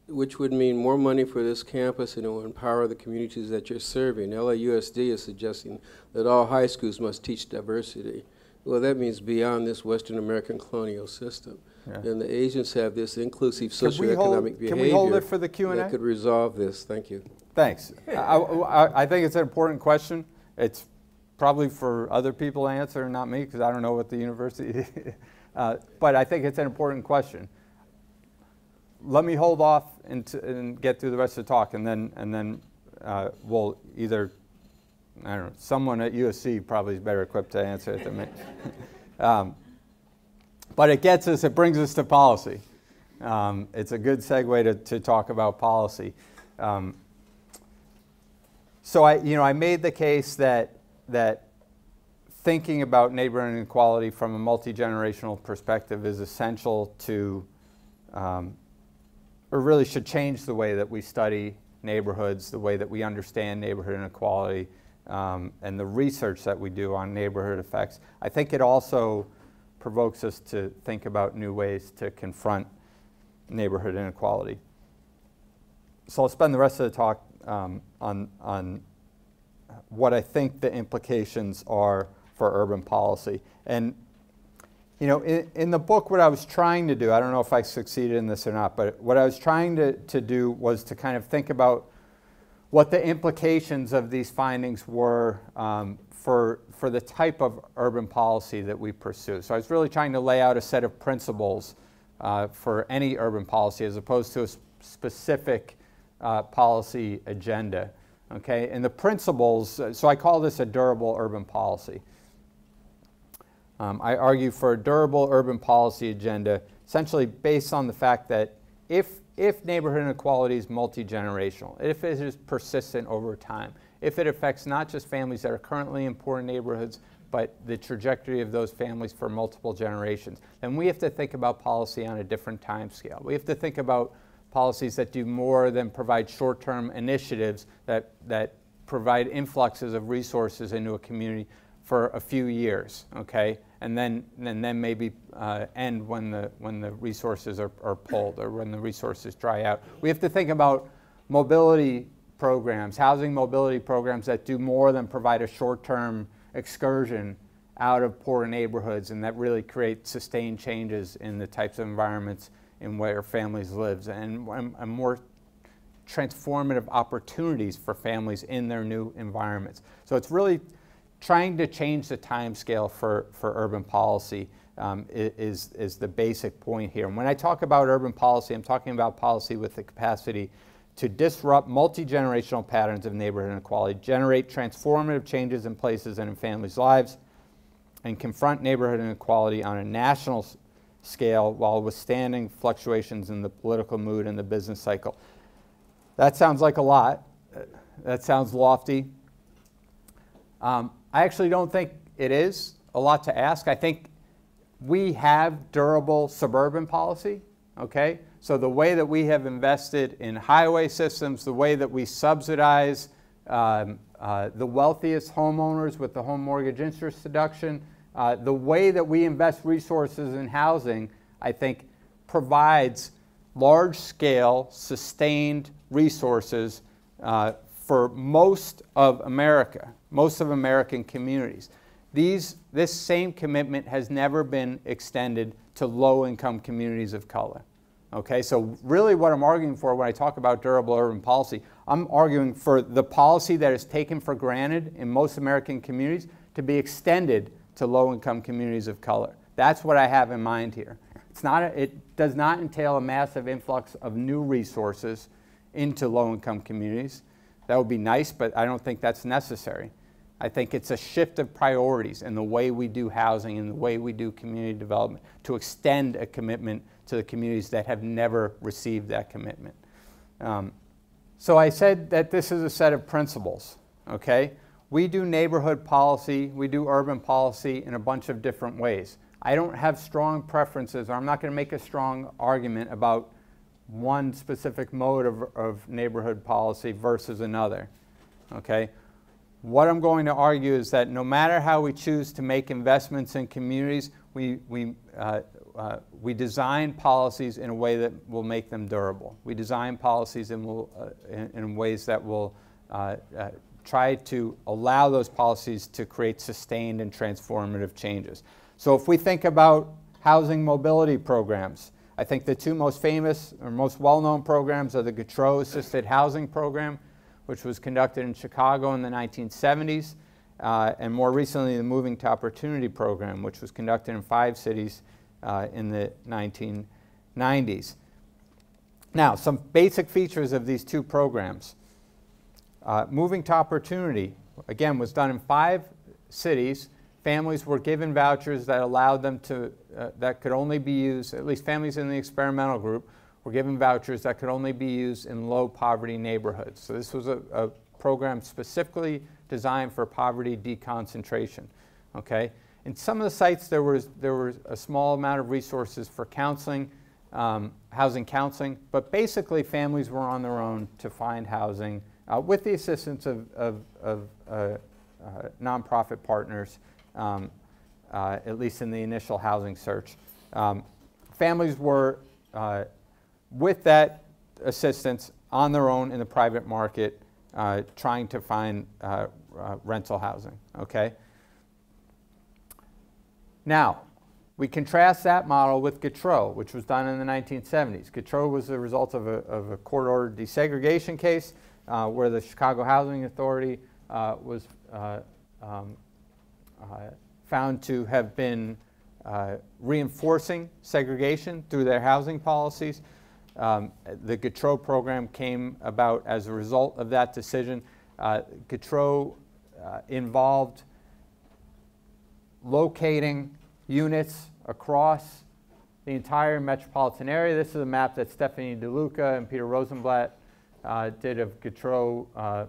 which would mean more money for this campus and it will empower the communities that you're serving. LAUSD is suggesting that all high schools must teach diversity. Well, that means beyond this Western American colonial system. Yeah. And the Asians have this inclusive socioeconomic behavior. Can we hold it for the Q&A? That could resolve this. Thank you. Thanks. I think it's an important question. It's probably for other people to answer, not me, because I don't know what the university but I think it's an important question. Let me hold off and get through the rest of the talk, and then we'll either, I don't know, someone at USC probably is better equipped to answer it than me. But it brings us to policy. It's a good segue to talk about policy. So I made the case that thinking about neighborhood inequality from a multi-generational perspective is essential to, or really should change the way that we study neighborhoods, the way that we understand neighborhood inequality, and the research that we do on neighborhood effects. I think it also provokes us to think about new ways to confront neighborhood inequality. So I'll spend the rest of the talk on what I think the implications are for urban policy. And in the book, what I was trying to do, I don't know if I succeeded in this or not, but what I was trying to do was to kind of think about what the implications of these findings were for the type of urban policy that we pursue. So I was really trying to lay out a set of principles for any urban policy as opposed to a specific policy agenda. Okay, and the principles, so I call this a durable urban policy. I argue for a durable urban policy agenda essentially based on the fact that if neighborhood inequality is multi-generational, if it is persistent over time, if it affects not just families that are currently in poor neighborhoods, but the trajectory of those families for multiple generations, then we have to think about policy on a different time scale. We have to think about policies that do more than provide short-term initiatives that provide influxes of resources into a community for a few years, okay? And then maybe end when the resources are pulled or when the resources dry out. We have to think about mobility programs, housing mobility programs that do more than provide a short-term excursion out of poor neighborhoods and that really create sustained changes in the types of environments in where families live, and more transformative opportunities for families in their new environments. So it's really trying to change the time scale for urban policy is the basic point here. And when I talk about urban policy, I'm talking about policy with the capacity to disrupt multi-generational patterns of neighborhood inequality, generate transformative changes in places and in families' lives, and confront neighborhood inequality on a national scale while withstanding fluctuations in the political mood and the business cycle. That sounds like a lot. That sounds lofty. I actually don't think it is a lot to ask. I think we have durable suburban policy, okay? So the way that we have invested in highway systems, the way that we subsidize the wealthiest homeowners with the home mortgage interest deduction, the way that we invest resources in housing, I think provides large-scale, sustained resources for most of America, most of American communities. This same commitment has never been extended to low-income communities of color. Okay, so really what I'm arguing for when I talk about durable urban policy, I'm arguing for the policy that is taken for granted in most American communities to be extended to low-income communities of color. That's what I have in mind here. It does not entail a massive influx of new resources into low-income communities. That would be nice, but I don't think that's necessary. I think it's a shift of priorities in the way we do housing and the way we do community development to extend a commitment to the communities that have never received that commitment. So I said that this is a set of principles, okay? We do neighborhood policy, we do urban policy in a bunch of different ways. I don't have strong preferences, or I'm not going to make a strong argument about one specific mode of neighborhood policy versus another, okay? What I'm going to argue is that no matter how we choose to make investments in communities, we design policies in a way that will make them durable. We design policies in ways that will try to allow those policies to create sustained and transformative changes. So if we think about housing mobility programs, I think the two most famous or most well-known programs are the Gautreaux Assisted Housing Program, which was conducted in Chicago in the 1970s, and more recently the Moving to Opportunity Program, which was conducted in 5 cities in the 1990s. Now, some basic features of these two programs. Moving to Opportunity, again, was done in 5 cities. Families were given vouchers that allowed them to, that could only be used, at least families in the experimental group, were given vouchers that could only be used in low poverty neighborhoods. So this was a program specifically designed for poverty deconcentration, okay? In some of the sites there was a small amount of resources for counseling, housing counseling, but basically families were on their own to find housing with the assistance of nonprofit partners, at least in the initial housing search. Families were, with that assistance, on their own in the private market, trying to find rental housing, okay? Now, we contrast that model with Gautreaux, which was done in the 1970s. Gautreaux was the result of a court-ordered desegregation case where the Chicago Housing Authority was found to have been reinforcing segregation through their housing policies. The Gautreaux program came about as a result of that decision. Gautreaux involved locating units across the entire metropolitan area. This is a map that Stephanie DeLuca and Peter Rosenblatt did of Gautreaux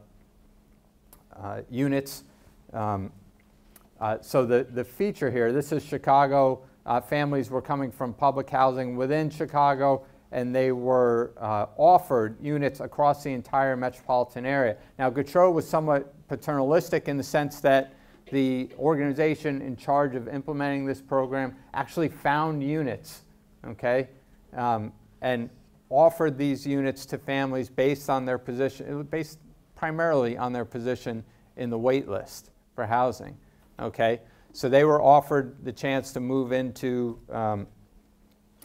units. So the feature here, this is Chicago. Families were coming from public housing within Chicago, and they were offered units across the entire metropolitan area. Now, Gautreaux was somewhat paternalistic in the sense that the organization in charge of implementing this program actually found units, okay, and offered these units to families based on their position. It was based primarily on their position in the wait list for housing, okay? So they were offered the chance to move into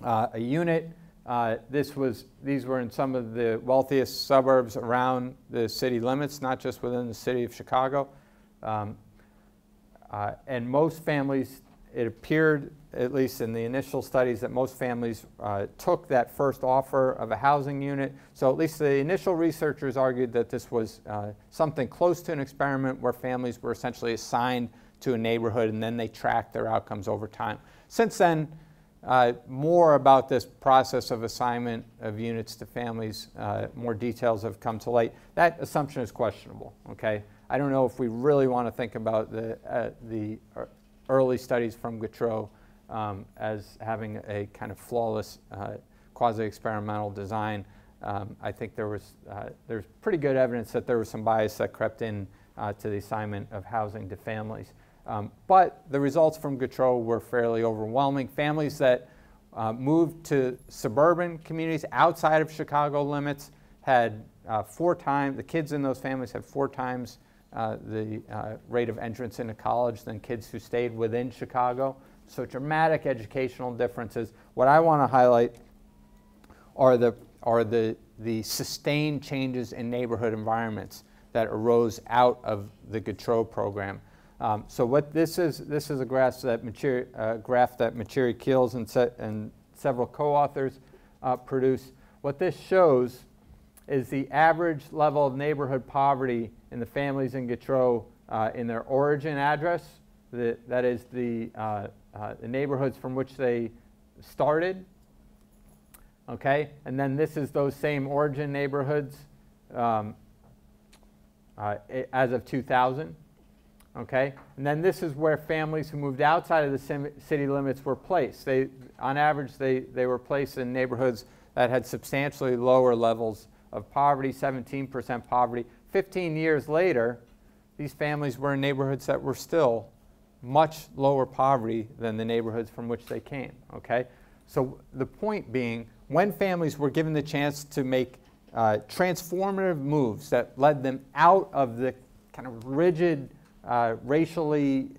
a unit. These were in some of the wealthiest suburbs around the city limits, not just within the city of Chicago. And most families, it appeared, at least in the initial studies, that most families took that first offer of a housing unit. So at least the initial researchers argued that this was something close to an experiment where families were essentially assigned to a neighborhood and then they tracked their outcomes over time. Since then, more about this process of assignment of units to families, more details have come to light. That assumption is questionable, okay? I don't know if we really want to think about the early studies from Gautreaux as having a kind of flawless quasi-experimental design. I think there's pretty good evidence that there was some bias that crept in to the assignment of housing to families. But the results from Gautreaux were fairly overwhelming. Families that moved to suburban communities outside of Chicago limits had 4 times, the kids in those families had 4 times the rate of entrance into college than kids who stayed within Chicago. So dramatic educational differences. What I want to highlight are the sustained changes in neighborhood environments that arose out of the Gautreaux program. So what this is a graph that Maturi Keels and several co-authors produced. What this shows is the average level of neighborhood poverty in the families in Gautreaux in their origin address. That is the neighborhoods from which they started. Okay, and then this is those same origin neighborhoods as of 2000. Okay, and then this is where families who moved outside of the city limits were placed. On average, they were placed in neighborhoods that had substantially lower levels of poverty, 17% poverty. 15 years later, these families were in neighborhoods that were still much lower poverty than the neighborhoods from which they came. Okay, so the point being, when families were given the chance to make transformative moves that led them out of the kind of rigid racially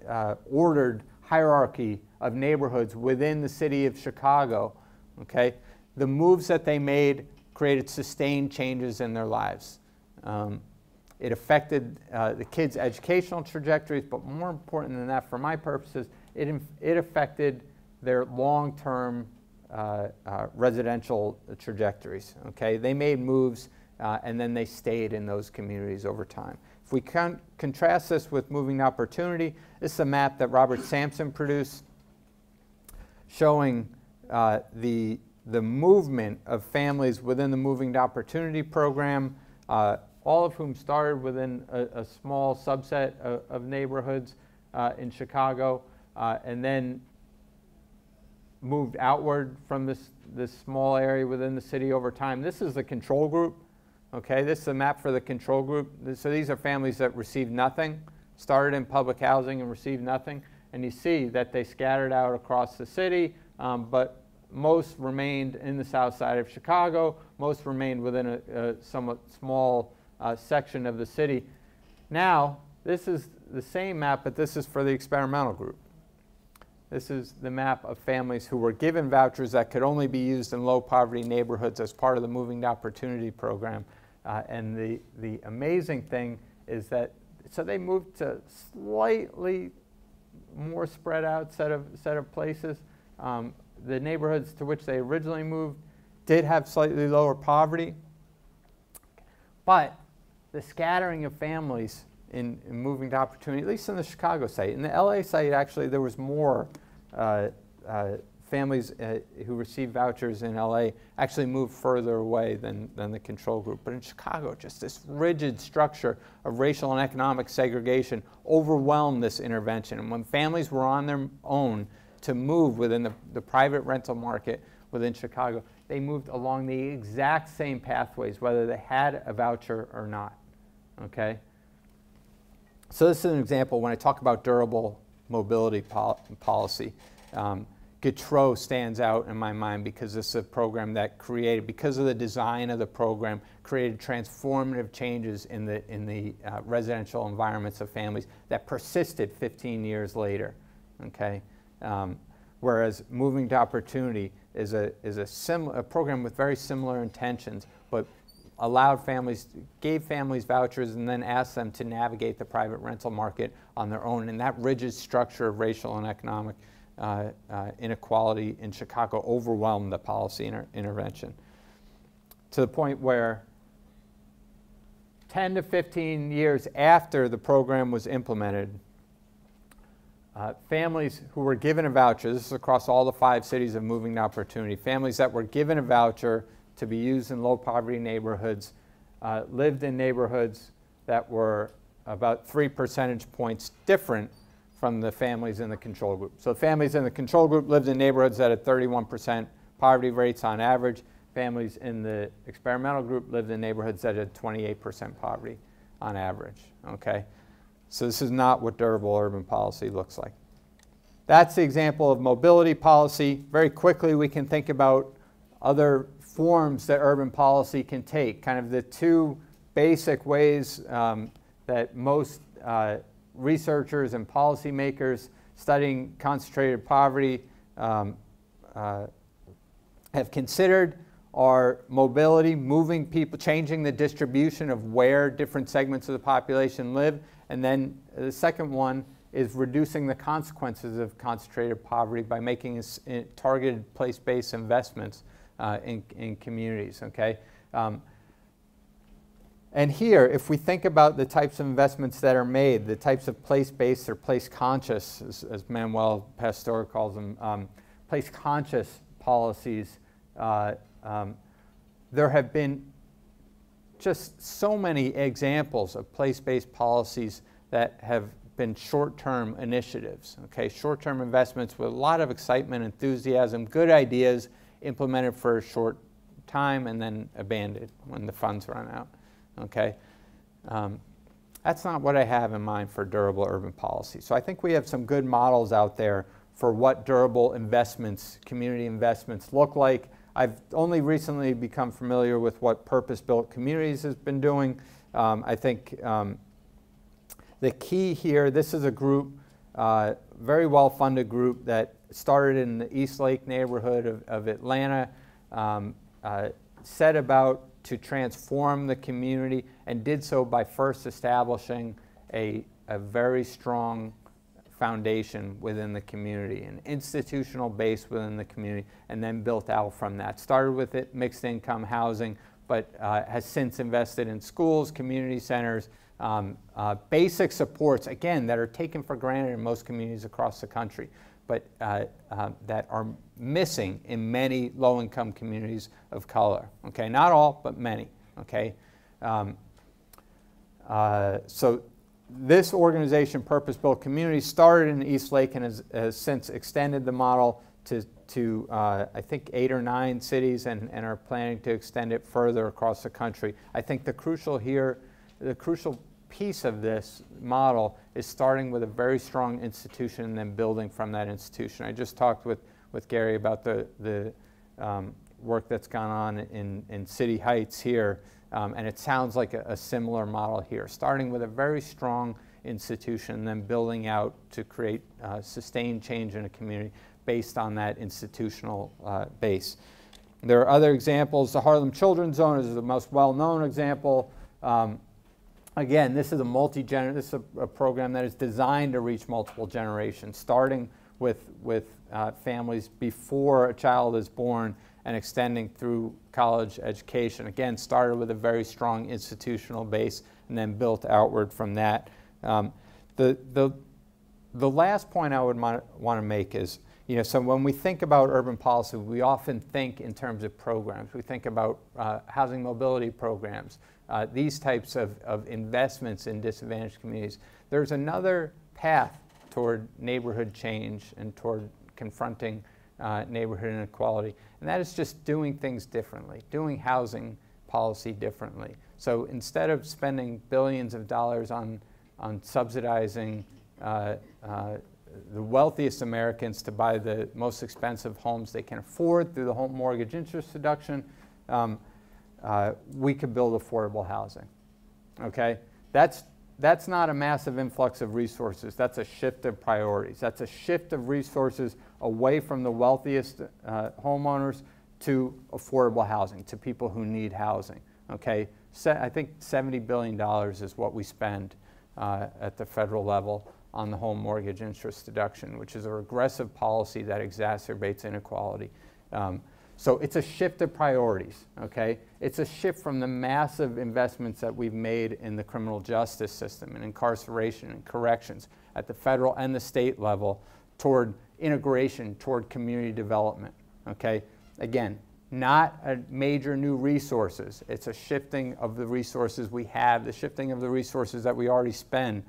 ordered hierarchy of neighborhoods within the city of Chicago, okay, the moves that they made created sustained changes in their lives. It affected the kids' educational trajectories, but more important than that, for my purposes, it affected their long-term residential trajectories. Okay, they made moves and then they stayed in those communities over time. If we contrast this with moving to opportunity, this is a map that Robert Sampson produced showing the movement of families within the Moving to Opportunity program, all of whom started within a small subset of neighborhoods in Chicago, and then moved outward from this small area within the city over time. This is the control group. Okay, this is a map for the control group. So these are families that received nothing, started in public housing and received nothing. And you see that they scattered out across the city, but most remained in the south side of Chicago. Most remained within a somewhat small section of the city. Now, this is the same map, but this is for the experimental group. This is the map of families who were given vouchers that could only be used in low-poverty neighborhoods as part of the Moving to Opportunity program. And the amazing thing is that, so they moved to slightly more spread out set of places. The neighborhoods to which they originally moved did have slightly lower poverty. But the scattering of families in Moving to Opportunity, at least in the Chicago site. In the LA site, actually, there was more families who received vouchers in LA actually moved further away than the control group. But in Chicago, just this rigid structure of racial and economic segregation overwhelmed this intervention. And when families were on their own to move within the private rental market within Chicago, they moved along the exact same pathways, whether they had a voucher or not. Okay? So this is an example when I talk about durable mobility policy. Gautreaux stands out in my mind because this is a program that created, because of the design of the program, created transformative changes in the residential environments of families that persisted 15 years later. Okay, whereas Moving to Opportunity, is a program with very similar intentions, but gave families vouchers and then asked them to navigate the private rental market on their own. And that rigid structure of racial and economic inequality in Chicago overwhelmed the policy intervention, to the point where 10 to 15 years after the program was implemented, families who were given a voucher, this is across all the 5 cities of moving to opportunity, families that were given a voucher to be used in low poverty neighborhoods, lived in neighborhoods that were about 3 percentage points different from the families in the control group. So families in the control group lived in neighborhoods that had 31% poverty rates on average. Families in the experimental group lived in neighborhoods that had 28% poverty on average, okay? So this is not what durable urban policy looks like. That's the example of mobility policy. Very quickly we can think about other forms that urban policy can take, kind of the 2 basic ways that most researchers and policymakers studying concentrated poverty have considered are mobility, moving people, changing the distribution of where different segments of the population live, and then the second one is reducing the consequences of concentrated poverty by making targeted place-based investments in communities, okay? And here, if we think about the types of investments that are made, the types of place-based or place-conscious, as Manuel Pastor calls them, place-conscious policies, there have been just so many examples of place-based policies that have been short-term initiatives, okay? Short-term investments with a lot of excitement, enthusiasm, good ideas implemented for a short time and then abandoned when the funds run out, okay? That's not what I have in mind for durable urban policy. So I think we have some good models out there for what durable investments, community investments look like. I've only recently become familiar with what purpose-built communities has been doing. I think the key here, this is a group, very well-funded group that started in the East Lake neighborhood of Atlanta, set about to transform the community and did so by first establishing a very strong foundation within the community, an institutional base within the community, and then built out from that. Started with it, mixed income housing, but has since invested in schools, community centers, basic supports, again, that are taken for granted in most communities across the country, but that are missing in many low-income communities of color. Okay, not all, but many. Okay, so this organization, Purpose-Built Communities, started in East Lake and has since extended the model to I think 8 or 9 cities and are planning to extend it further across the country. I think the crucial piece of this model is starting with a very strong institution and then building from that institution. I just talked with Gary about the work that's gone on in City Heights here, and it sounds like a similar model here, starting with a very strong institution and then building out to create sustained change in a community based on that institutional base. There are other examples. The Harlem Children's Zone is the most well-known example. Again, this is a program that is designed to reach multiple generations, starting with families before a child is born and extending through college education. Again, started with a very strong institutional base and then built outward from that. The last point I would want to make is, so when we think about urban policy, we often think in terms of programs. We think about housing mobility programs, these types of investments in disadvantaged communities. There's another path toward neighborhood change and toward confronting neighborhood inequality, and that is just doing things differently, doing housing policy differently. So instead of spending billions of dollars on subsidizing the wealthiest Americans to buy the most expensive homes they can afford through the home mortgage interest deduction, we could build affordable housing. Okay, that's not a massive influx of resources. That's a shift of priorities. That's a shift of resources away from the wealthiest homeowners to affordable housing, to people who need housing. Okay, I think $70 billion is what we spend at the federal level on the home mortgage interest deduction, which is a regressive policy that exacerbates inequality. So it's a shift of priorities, okay? It's a shift from the massive investments that we've made in the criminal justice system and incarceration and corrections at the federal and the state level toward integration, toward community development, okay? Again, not a major new resources. It's a shifting of the resources we have, the shifting of the resources that we already spend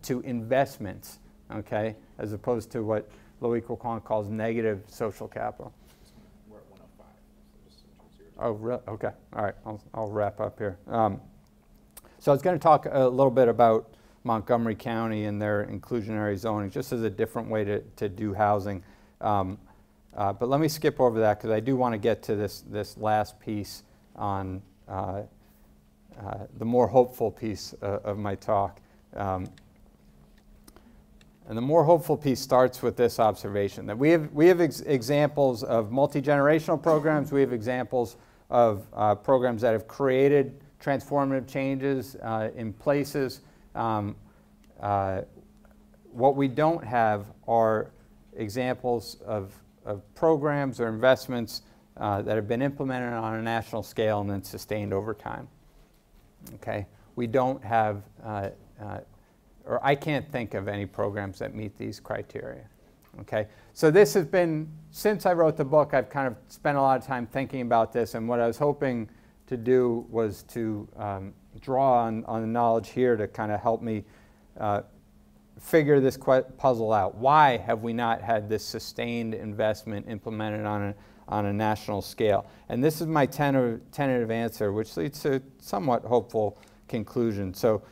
to investments, okay? As opposed to what Loic Wacquant calls negative social capital. We're at 105. Oh, really? Okay. All right. I'll wrap up here. So I was going to talk a little bit about Montgomery County and their inclusionary zoning, just as a different way to do housing. But let me skip over that because I do want to get to this last piece on the more hopeful piece of my talk. And the more hopeful piece starts with this observation, that we have examples of multi-generational programs. We have examples of programs that have created transformative changes in places. What we don't have are examples of programs or investments that have been implemented on a national scale and then sustained over time. Okay, we don't have or I can't think of any programs that meet these criteria. Okay, so this has been, since I wrote the book, I've kind of spent a lot of time thinking about this, and what I was hoping to do was to draw on the knowledge here to kind of help me figure this puzzle out. Why have we not had this sustained investment implemented on a national scale? And this is my tentative answer, which leads to a somewhat hopeful conclusion. So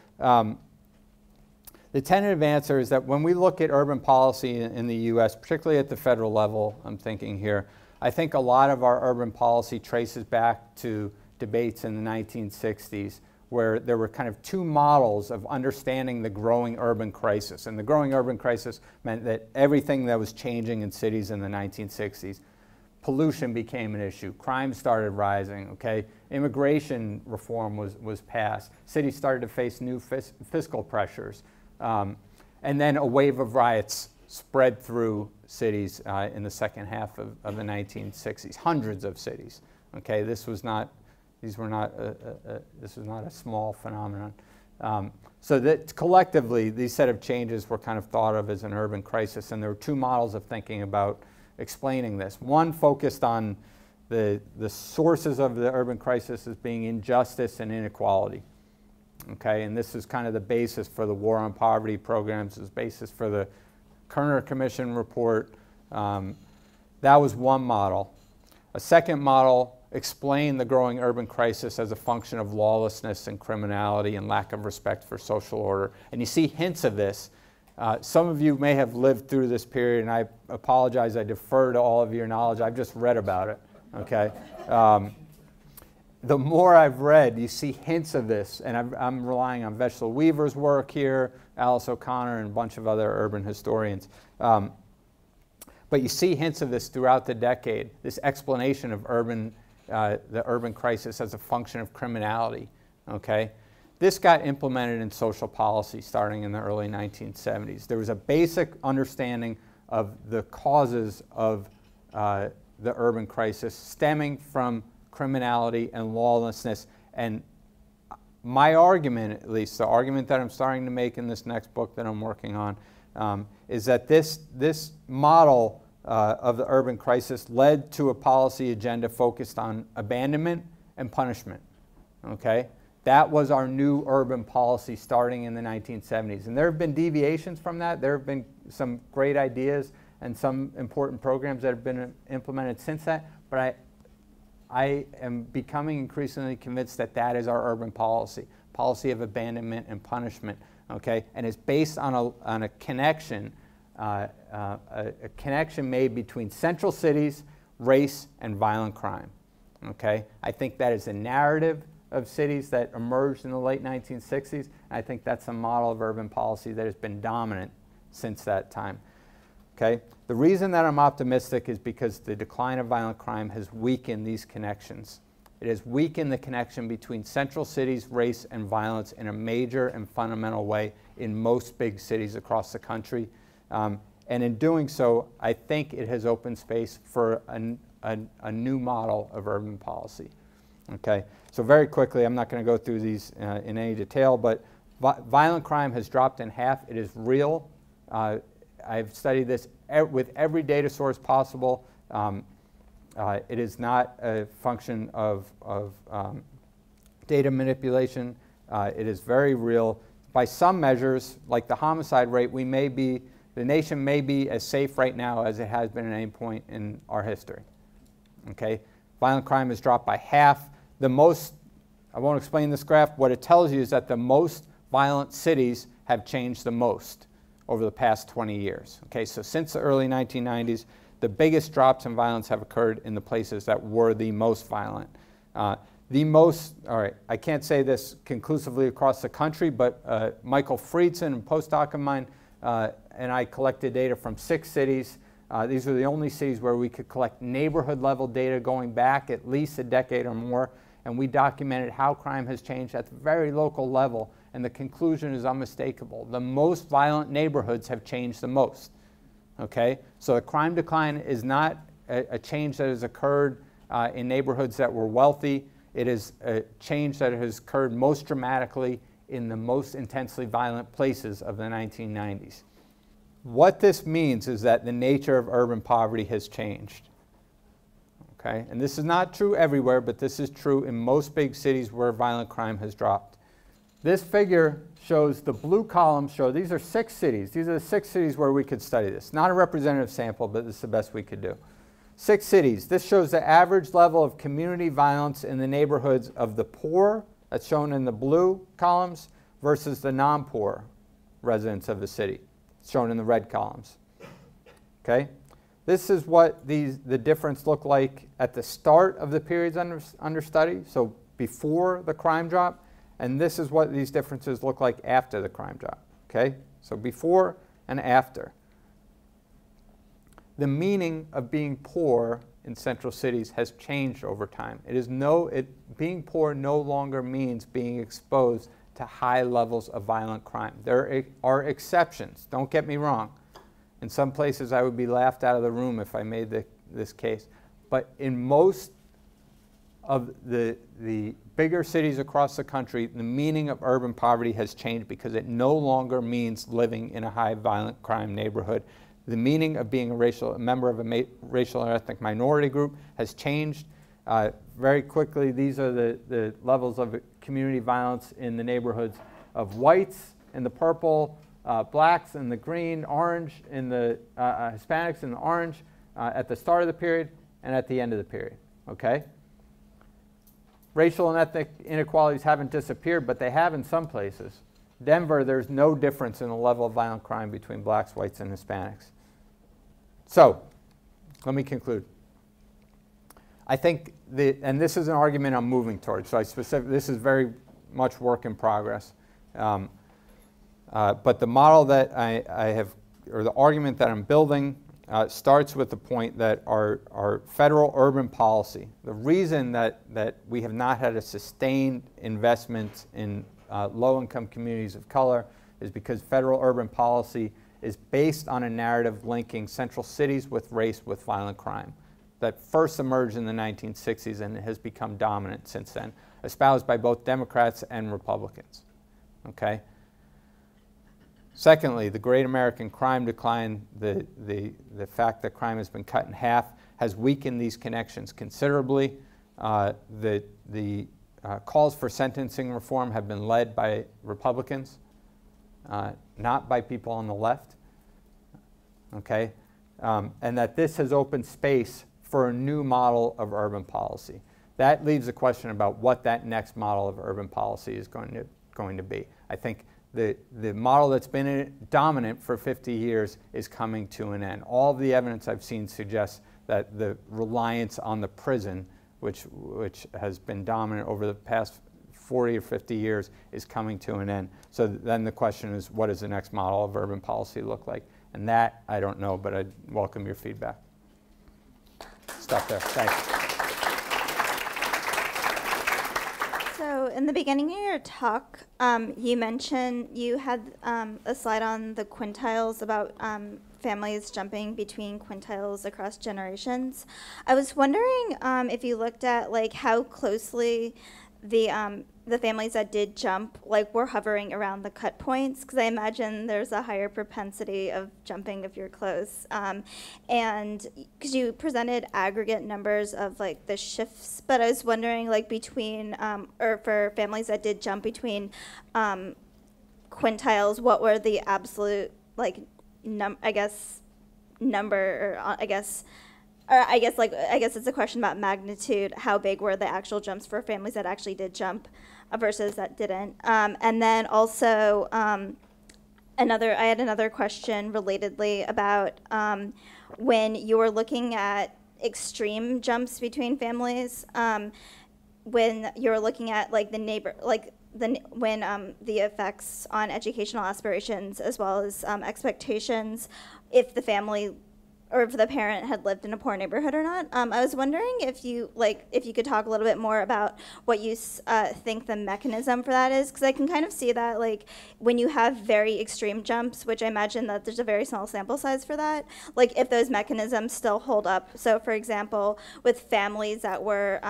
the tentative answer is that when we look at urban policy in the U.S., particularly at the federal level, I'm thinking here, I think a lot of our urban policy traces back to debates in the 1960s, where there were kind of two models of understanding the growing urban crisis. And the growing urban crisis meant that everything that was changing in cities in the 1960s, pollution became an issue, crime started rising, okay? Immigration reform was passed, cities started to face new fiscal pressures. And then a wave of riots spread through cities in the second half of the 1960s, hundreds of cities. Okay, this was not a small phenomenon. So that collectively, these set of changes were kind of thought of as an urban crisis, and there were two models of thinking about explaining this. One focused on the sources of the urban crisis as being injustice and inequality. Okay, and this is kind of the basis for the War on Poverty programs, the basis for the Kerner Commission report. That was one model. A second model explained the growing urban crisis as a function of lawlessness and criminality and lack of respect for social order. And you see hints of this. Some of you may have lived through this period, and I apologize, I defer to all of your knowledge. I've just read about it, okay? The more I've read, you see hints of this, and I'm relying on Veshel Weaver's work here, Alice O'Connor, and a bunch of other urban historians. But you see hints of this throughout the decade, this explanation of the urban crisis as a function of criminality, okay? This got implemented in social policy starting in the early 1970s. There was a basic understanding of the causes of the urban crisis stemming from criminality and lawlessness. And my argument, at least the argument that I'm starting to make in this next book that I'm working on, is that this model of the urban crisis led to a policy agenda focused on abandonment and punishment. Okay? That was our new urban policy starting in the 1970s. And there have been deviations from that. There have been some great ideas and some important programs that have been implemented since that. But I am becoming increasingly convinced that that is our urban policy of abandonment and punishment, okay? And it's based on a connection, a connection made between central cities, race, and violent crime, okay? I think that is a narrative of cities that emerged in the late 1960s, and I think that's a model of urban policy that has been dominant since that time. Okay? The reason that I'm optimistic is because the decline of violent crime has weakened these connections. It has weakened the connection between central cities, race, and violence in a major and fundamental way in most big cities across the country. And in doing so, I think it has opened space for a new model of urban policy. Okay? So very quickly, I'm not going to go through these in any detail, but violent crime has dropped in half. It is real. I've studied this with every data source possible. It is not a function of data manipulation. It is very real. By some measures, like the homicide rate, the nation may be as safe right now as it has been at any point in our history. Okay? Violent crime has dropped by half. I won't explain this graph. What it tells you is that the most violent cities have changed the most over the past 20 years. Okay, so since the early 1990s, the biggest drops in violence have occurred in the places that were the most violent. All right, I can't say this conclusively across the country, but Michael Friedson, a postdoc of mine, and I collected data from 6 cities. These are the only cities where we could collect neighborhood level data going back at least a decade or more, and we documented how crime has changed at the very local level, and the conclusion is unmistakable. The most violent neighborhoods have changed the most. Okay? So the crime decline is not a change that has occurred in neighborhoods that were wealthy. It is a change that has occurred most dramatically in the most intensely violent places of the 1990s. What this means is that the nature of urban poverty has changed. Okay? And this is not true everywhere, but this is true in most big cities where violent crime has dropped. This figure shows, the blue columns show, these are 6 cities. These are the 6 cities where we could study this. Not a representative sample, but this is the best we could do. 6 cities. This shows the average level of community violence in the neighborhoods of the poor, that's shown in the blue columns, versus the non-poor residents of the city, shown in the red columns. Okay? This is what the difference looked like at the start of the periods under study, so before the crime drop, and this is what these differences look like after the crime drop. Okay? So before and after. The meaning of being poor in central cities has changed over time. Being poor no longer means being exposed to high levels of violent crime. There are exceptions, don't get me wrong. In some places I would be laughed out of the room if I made this case. But in most of the bigger cities across the country, the meaning of urban poverty has changed because it no longer means living in a high violent crime neighborhood. The meaning of being a member of a racial or ethnic minority group has changed. Very quickly, these are the levels of community violence in the neighborhoods of whites in the purple, blacks in the green, orange in the Hispanics in the orange at the start of the period and at the end of the period. Okay? Racial and ethnic inequalities haven't disappeared, but they have in some places. Denver, there's no difference in the level of violent crime between blacks, whites, and Hispanics. So, let me conclude. I think, and this is an argument I'm moving towards, so this is very much work in progress. But the model that I have, or the argument that I'm building, starts with the point that our federal urban policy, the reason that we have not had a sustained investment in low-income communities of color is because federal urban policy is based on a narrative linking central cities with race with violent crime that first emerged in the 1960s and has become dominant since then, espoused by both Democrats and Republicans. Okay? Secondly, the Great American Crime Decline, the fact that crime has been cut in half, has weakened these connections considerably. The calls for sentencing reform have been led by Republicans, not by people on the left. Okay? And that this has opened space for a new model of urban policy. That leaves a question about what that next model of urban policy is going to be. I think the model that's been dominant for 50 years is coming to an end. All of the evidence I've seen suggests that the reliance on the prison, which has been dominant over the past 40 or 50 years, is coming to an end. So then the question is, what does the next model of urban policy look like? And that, I don't know, but I'd welcome your feedback. Stop there. Thanks. So in the beginning of your talk, you mentioned you had a slide on the quintiles about families jumping between quintiles across generations. I was wondering if you looked at like how closely the families that did jump were hovering around the cut points, because I imagine there's a higher propensity of jumping if you're close. And because you presented aggregate numbers of like the shifts, but I was wondering like between or for families that did jump between quintiles, what were the absolute like number, or I guess it's a question about magnitude. How big were the actual jumps for families that actually did jump versus that didn't? And then also I had another question relatedly about when you were looking at extreme jumps between families, when you were looking at like the effects on educational aspirations as well as expectations, if the family or if the parent had lived in a poor neighborhood or not. I was wondering if you could talk a little bit more about what you think the mechanism for that is, because I can kind of see that like when you have very extreme jumps, which I imagine that there's a very small sample size for that, like if those mechanisms still hold up. So for example, with families that were,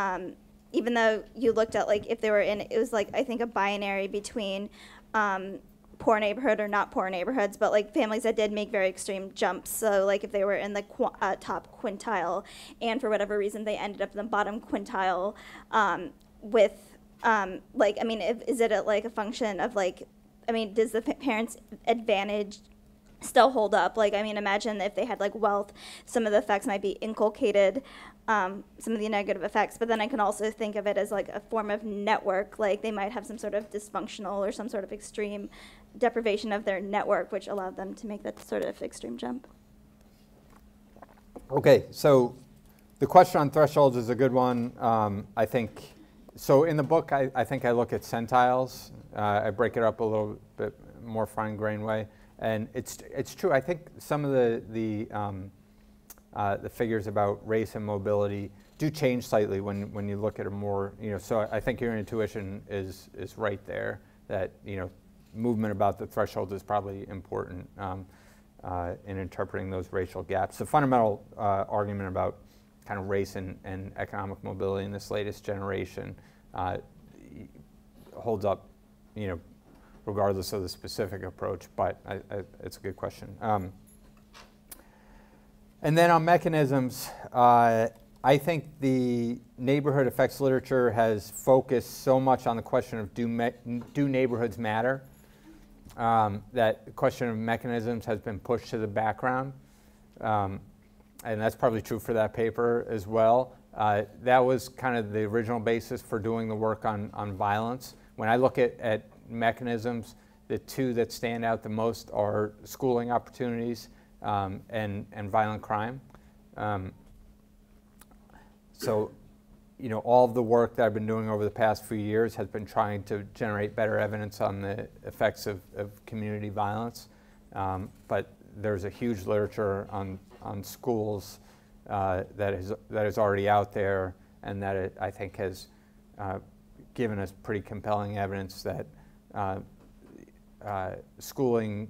even though you looked at like if they were in, it was like I think a binary between poor neighborhood or not poor neighborhoods, but like families that did make very extreme jumps. So like if they were in the top quintile and for whatever reason they ended up in the bottom quintile, with like, I mean, is it like a function of like, I mean, does the parents' advantage still hold up? Like, I mean, imagine if they had like wealth, some of the effects might be inculcated, some of the negative effects, but then I can also think of it as like a form of network, like they might have some sort of dysfunctional or some sort of extreme deprivation of their network, which allowed them to make that sort of extreme jump. Okay, so the question on thresholds is a good one. I think, so in the book, I think I look at centiles. I break it up a little bit more fine-grained way. And it's true. I think some of the figures about race and mobility do change slightly when you look at a more, so I think your intuition is right there, that, movement about the threshold is probably important in interpreting those racial gaps. The fundamental argument about kind of race and economic mobility in this latest generation holds up, regardless of the specific approach, but it's a good question. And then on mechanisms, I think the neighborhood effects literature has focused so much on the question of do neighborhoods matter, that the question of mechanisms has been pushed to the background. And that's probably true for that paper as well. That was kind of the original basis for doing the work on violence. When I look at mechanisms, the two that stand out the most are schooling opportunities and violent crime. So, all of the work that I've been doing over the past few years has been trying to generate better evidence on the effects of community violence. But there's a huge literature on schools that is already out there, and that I think has given us pretty compelling evidence that schooling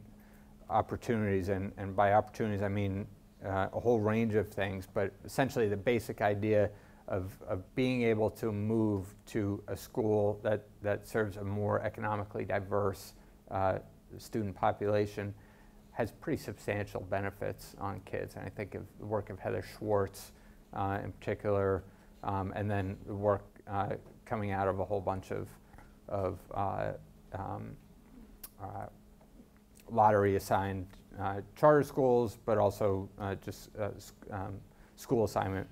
opportunities, and by opportunities I mean a whole range of things, but essentially the basic idea of being able to move to a school that serves a more economically diverse student population has pretty substantial benefits on kids. And I think of the work of Heather Schwartz in particular, and then the work coming out of a whole bunch of lottery-assigned charter schools, but also just school assignment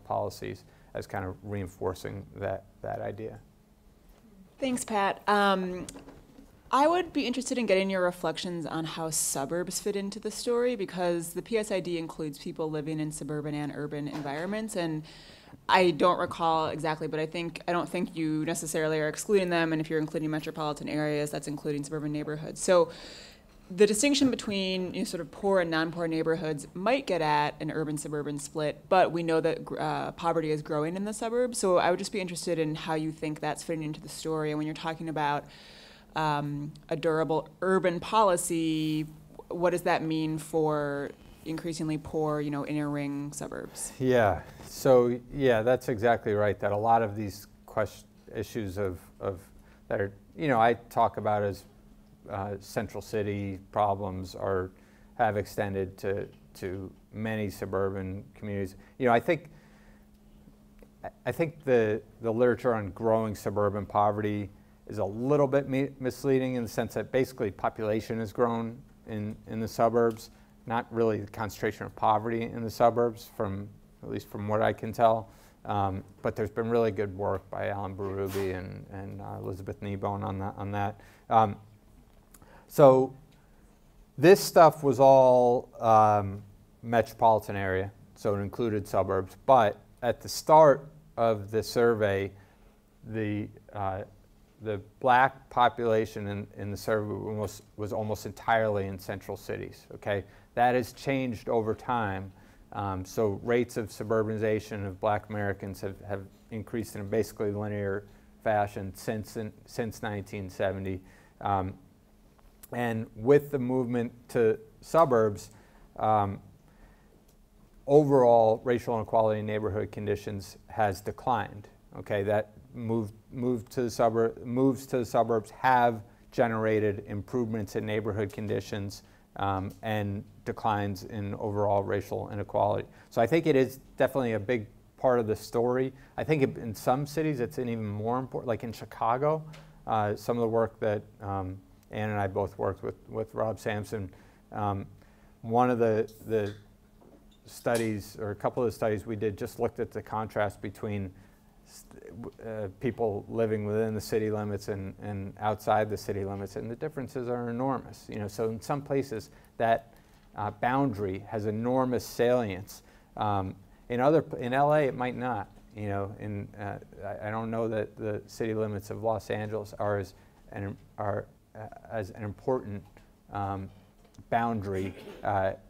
policies as kind of reinforcing that idea. Thanks, Pat. I would be interested in getting your reflections on how suburbs fit into the story, because the PSID includes people living in suburban and urban environments, and I don't recall exactly, but I don't think you necessarily are excluding them, and if you're including metropolitan areas, that's including suburban neighborhoods. So the distinction between sort of poor and non-poor neighborhoods might get at an urban-suburban split, but we know that poverty is growing in the suburbs. So I would just be interested in how you think that's fitting into the story. And when you're talking about a durable urban policy, what does that mean for increasingly poor, inner ring suburbs? Yeah. So yeah, that's exactly right. That a lot of these issues of that are I talk about as central city problems have extended to many suburban communities. I think the literature on growing suburban poverty is a little bit misleading in the sense that basically population has grown in the suburbs, not really the concentration of poverty in the suburbs, at least from what I can tell. But there's been really good work by Alan Berube and Elizabeth Kneebone on that. So this stuff was all metropolitan area, so it included suburbs. But at the start of the survey, the black population in the survey was almost entirely in central cities. Okay, that has changed over time. So rates of suburbanization of black Americans have increased in a basically linear fashion since 1970. And with the movement to suburbs, overall racial inequality in neighborhood conditions has declined. Okay, that moves to the suburbs have generated improvements in neighborhood conditions and declines in overall racial inequality. So I think it is definitely a big part of the story. I think in some cities it's an even more important, like in Chicago, some of the work that Ann and I both worked with Rob Sampson. One of the studies, or a couple of the studies we did, just looked at the contrast between people living within the city limits and outside the city limits, and the differences are enormous. So in some places that boundary has enormous salience. In LA it might not. I don't know that the city limits of Los Angeles are as an important boundary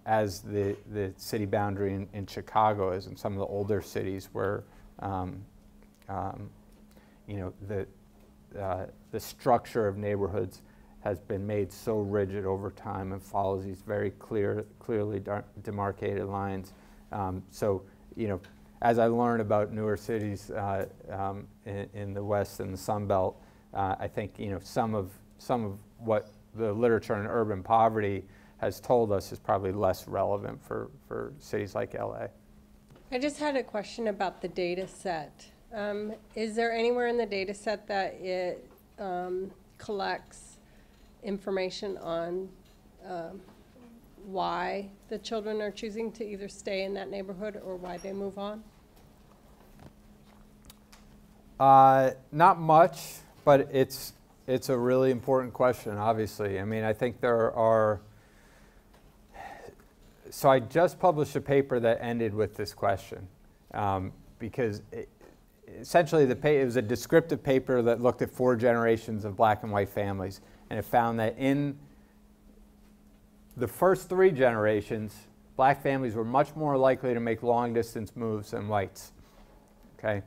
as the city boundary in Chicago is in some of the older cities where the structure of neighborhoods has been made so rigid over time and follows these very clearly demarcated lines. As I learn about newer cities in the West and the Sun Belt, I think some of what the literature on urban poverty has told us is probably less relevant for cities like LA. I just had a question about the data set. Is there anywhere in the data set that it collects information on why the children are choosing to either stay in that neighborhood or why they move on? Not much, but it's a really important question, obviously. I mean, I think there are... So I just published a paper that ended with this question because essentially it was a descriptive paper that looked at 4 generations of black and white families, and it found that in the first 3 generations, black families were much more likely to make long-distance moves than whites. Okay?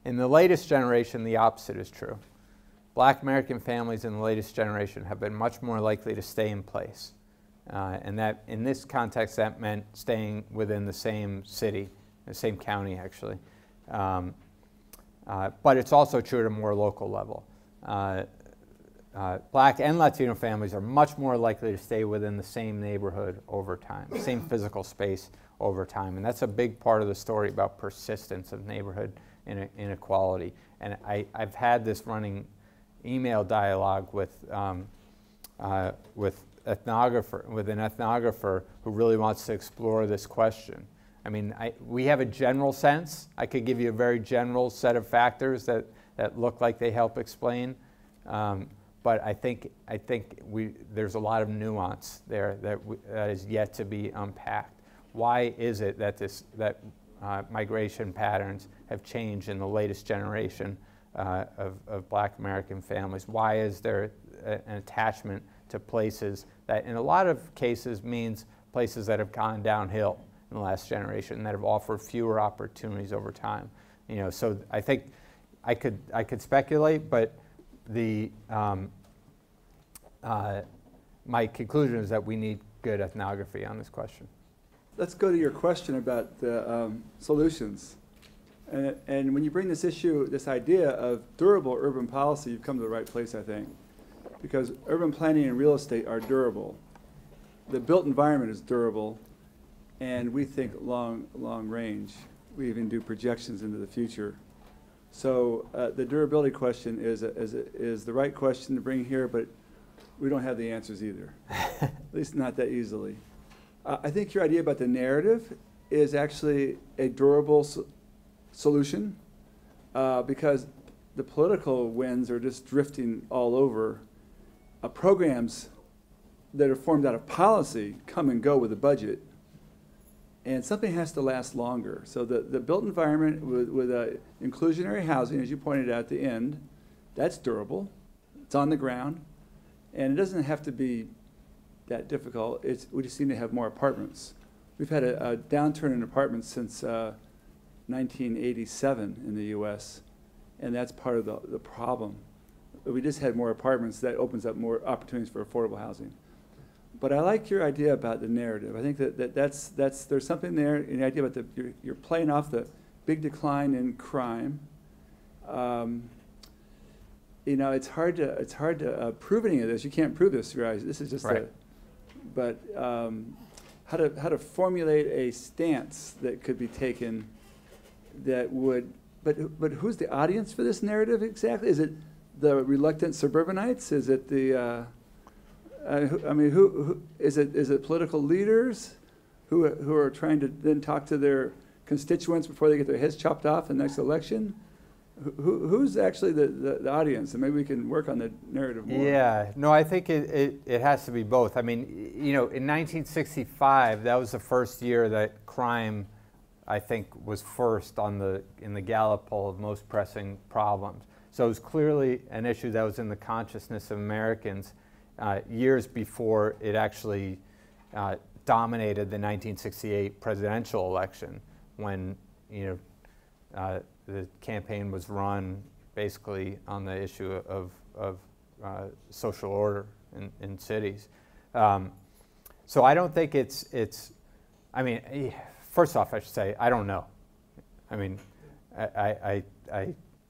In the latest generation, the opposite is true. Black American families in the latest generation have been much more likely to stay in place. And that, in this context, that meant staying within the same city, the same county, actually. But it's also true at a more local level. Black and Latino families are much more likely to stay within the same neighborhood over time, same physical space over time. And that's a big part of the story about persistence of neighborhood inequality. And I've had this running email dialogue with an ethnographer who really wants to explore this question. I mean, we have a general sense. I could give you a very general set of factors that look like they help explain. But I think there's a lot of nuance there that is yet to be unpacked. Why is it that migration patterns have changed in the latest generation of black American families? Why is there an attachment to places that in a lot of cases means places that have gone downhill in the last generation, that have offered fewer opportunities over time. You know, so I think I could speculate, but the my conclusion is that we need good ethnography on this question. Let's go to your question about the solutions. And when you bring this issue, this idea of durable urban policy, you've come to the right place, I think. Because urban planning and real estate are durable. The built environment is durable, and we think long range. We even do projections into the future. So the durability question is the right question to bring here, but we don't have the answers either, at least not that easily. I think your idea about the narrative is actually a durable solution because the political winds are just drifting all over. Programs that are formed out of policy come and go with the budget, and something has to last longer. So the built environment with inclusionary housing, as you pointed out at the end, that's durable. It's on the ground, and it doesn't have to be that difficult. We just need to have more apartments. We've had a downturn in apartments since 1987 in the U.S., and that's part of the problem. We just had more apartments. That opens up more opportunities for affordable housing. But I like your idea about the narrative. I think that's there's something there in the idea about you're playing off the big decline in crime. You know, it's hard to prove any of this. You can't prove this, guys. This is just right. But how to formulate a stance that could be taken that would. But who's the audience for this narrative exactly? Is it the reluctant suburbanites? Is it the I mean, who is it? Is it political leaders who are trying to then talk to their constituents before they get their heads chopped off in the next election? Who's actually the audience? And maybe we can work on the narrative more. Yeah, no, I think it has to be both. I mean, you know, in 1965, that was the first year that crime, I think, was first in the Gallup poll of most pressing problems. So it was clearly an issue that was in the consciousness of Americans years before it actually dominated the 1968 presidential election, when, you know, the campaign was run basically on the issue of social order in cities. So I don't think it's. I mean, first off, I should say I don't know. I mean, I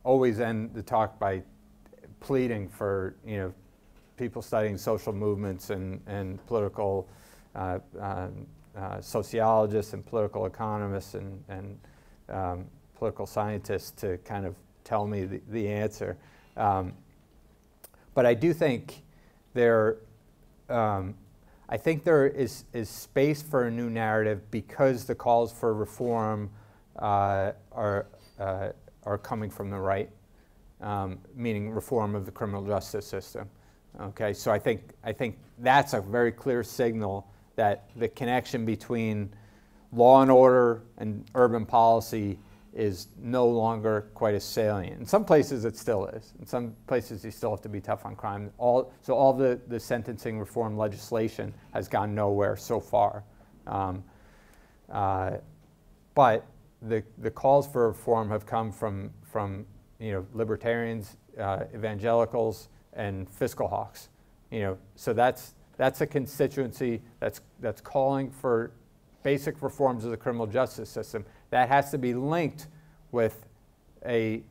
always end the talk by pleading for, you know, people studying social movements and political sociologists and political economists and political scientists to kind of tell me the answer. But I do think I think there is space for a new narrative because the calls for reform are coming from the right, meaning reform of the criminal justice system. Okay, so I think that's a very clear signal that the connection between law and order and urban policy is no longer quite as salient. In some places it still is. In some places you still have to be tough on crime. So all the sentencing reform legislation has gone nowhere so far. But the calls for reform have come from you know, libertarians, evangelicals, and fiscal hawks. You know, so that's a constituency that's calling for basic reforms of the criminal justice system. That has to be linked with a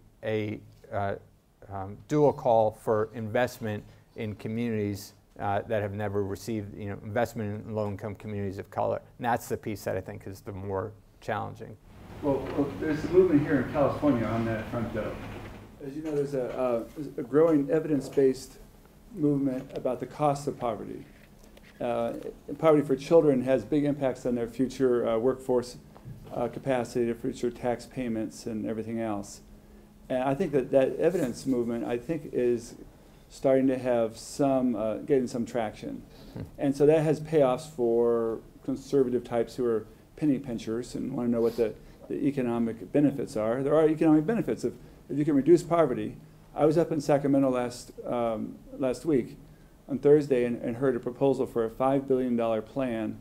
dual call for investment in communities that have never received, you know, investment in low-income communities of color. And that's the piece that I think is the more challenging. Well, there's a movement here in California on that front, though. As you know, there's a growing evidence-based movement about the cost of poverty. Poverty for children has big impacts on their future workforce capacity, their future tax payments, and everything else. And I think that evidence movement, I think, is starting to have getting some traction. And so that has payoffs for conservative types who are penny pinchers and want to know what the economic benefits are. There are economic benefits if you can reduce poverty. I was up in Sacramento last week on Thursday and heard a proposal for a $5 billion plan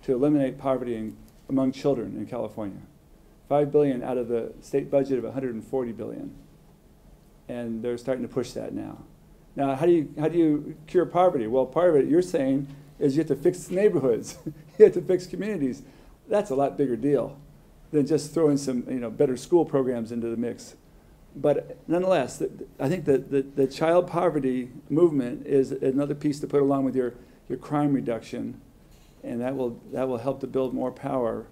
to eliminate poverty among children in California. $5 billion out of the state budget of $140 billion. And they're starting to push that now. Now, how do you cure poverty? Well, part of it, you're saying, is you have to fix neighborhoods. You have to fix communities. That's a lot bigger deal than just throwing some better school programs into the mix. But nonetheless, I think that the child poverty movement is another piece to put along with your crime reduction, and that will help to build more power.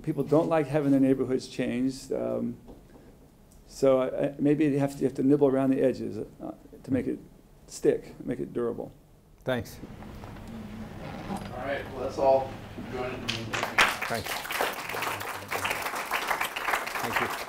People don't like having their neighborhoods changed, so maybe you have to nibble around the edges to make it stick, make it durable. Thanks. All right, well, let's all join in. Thanks. Thank you.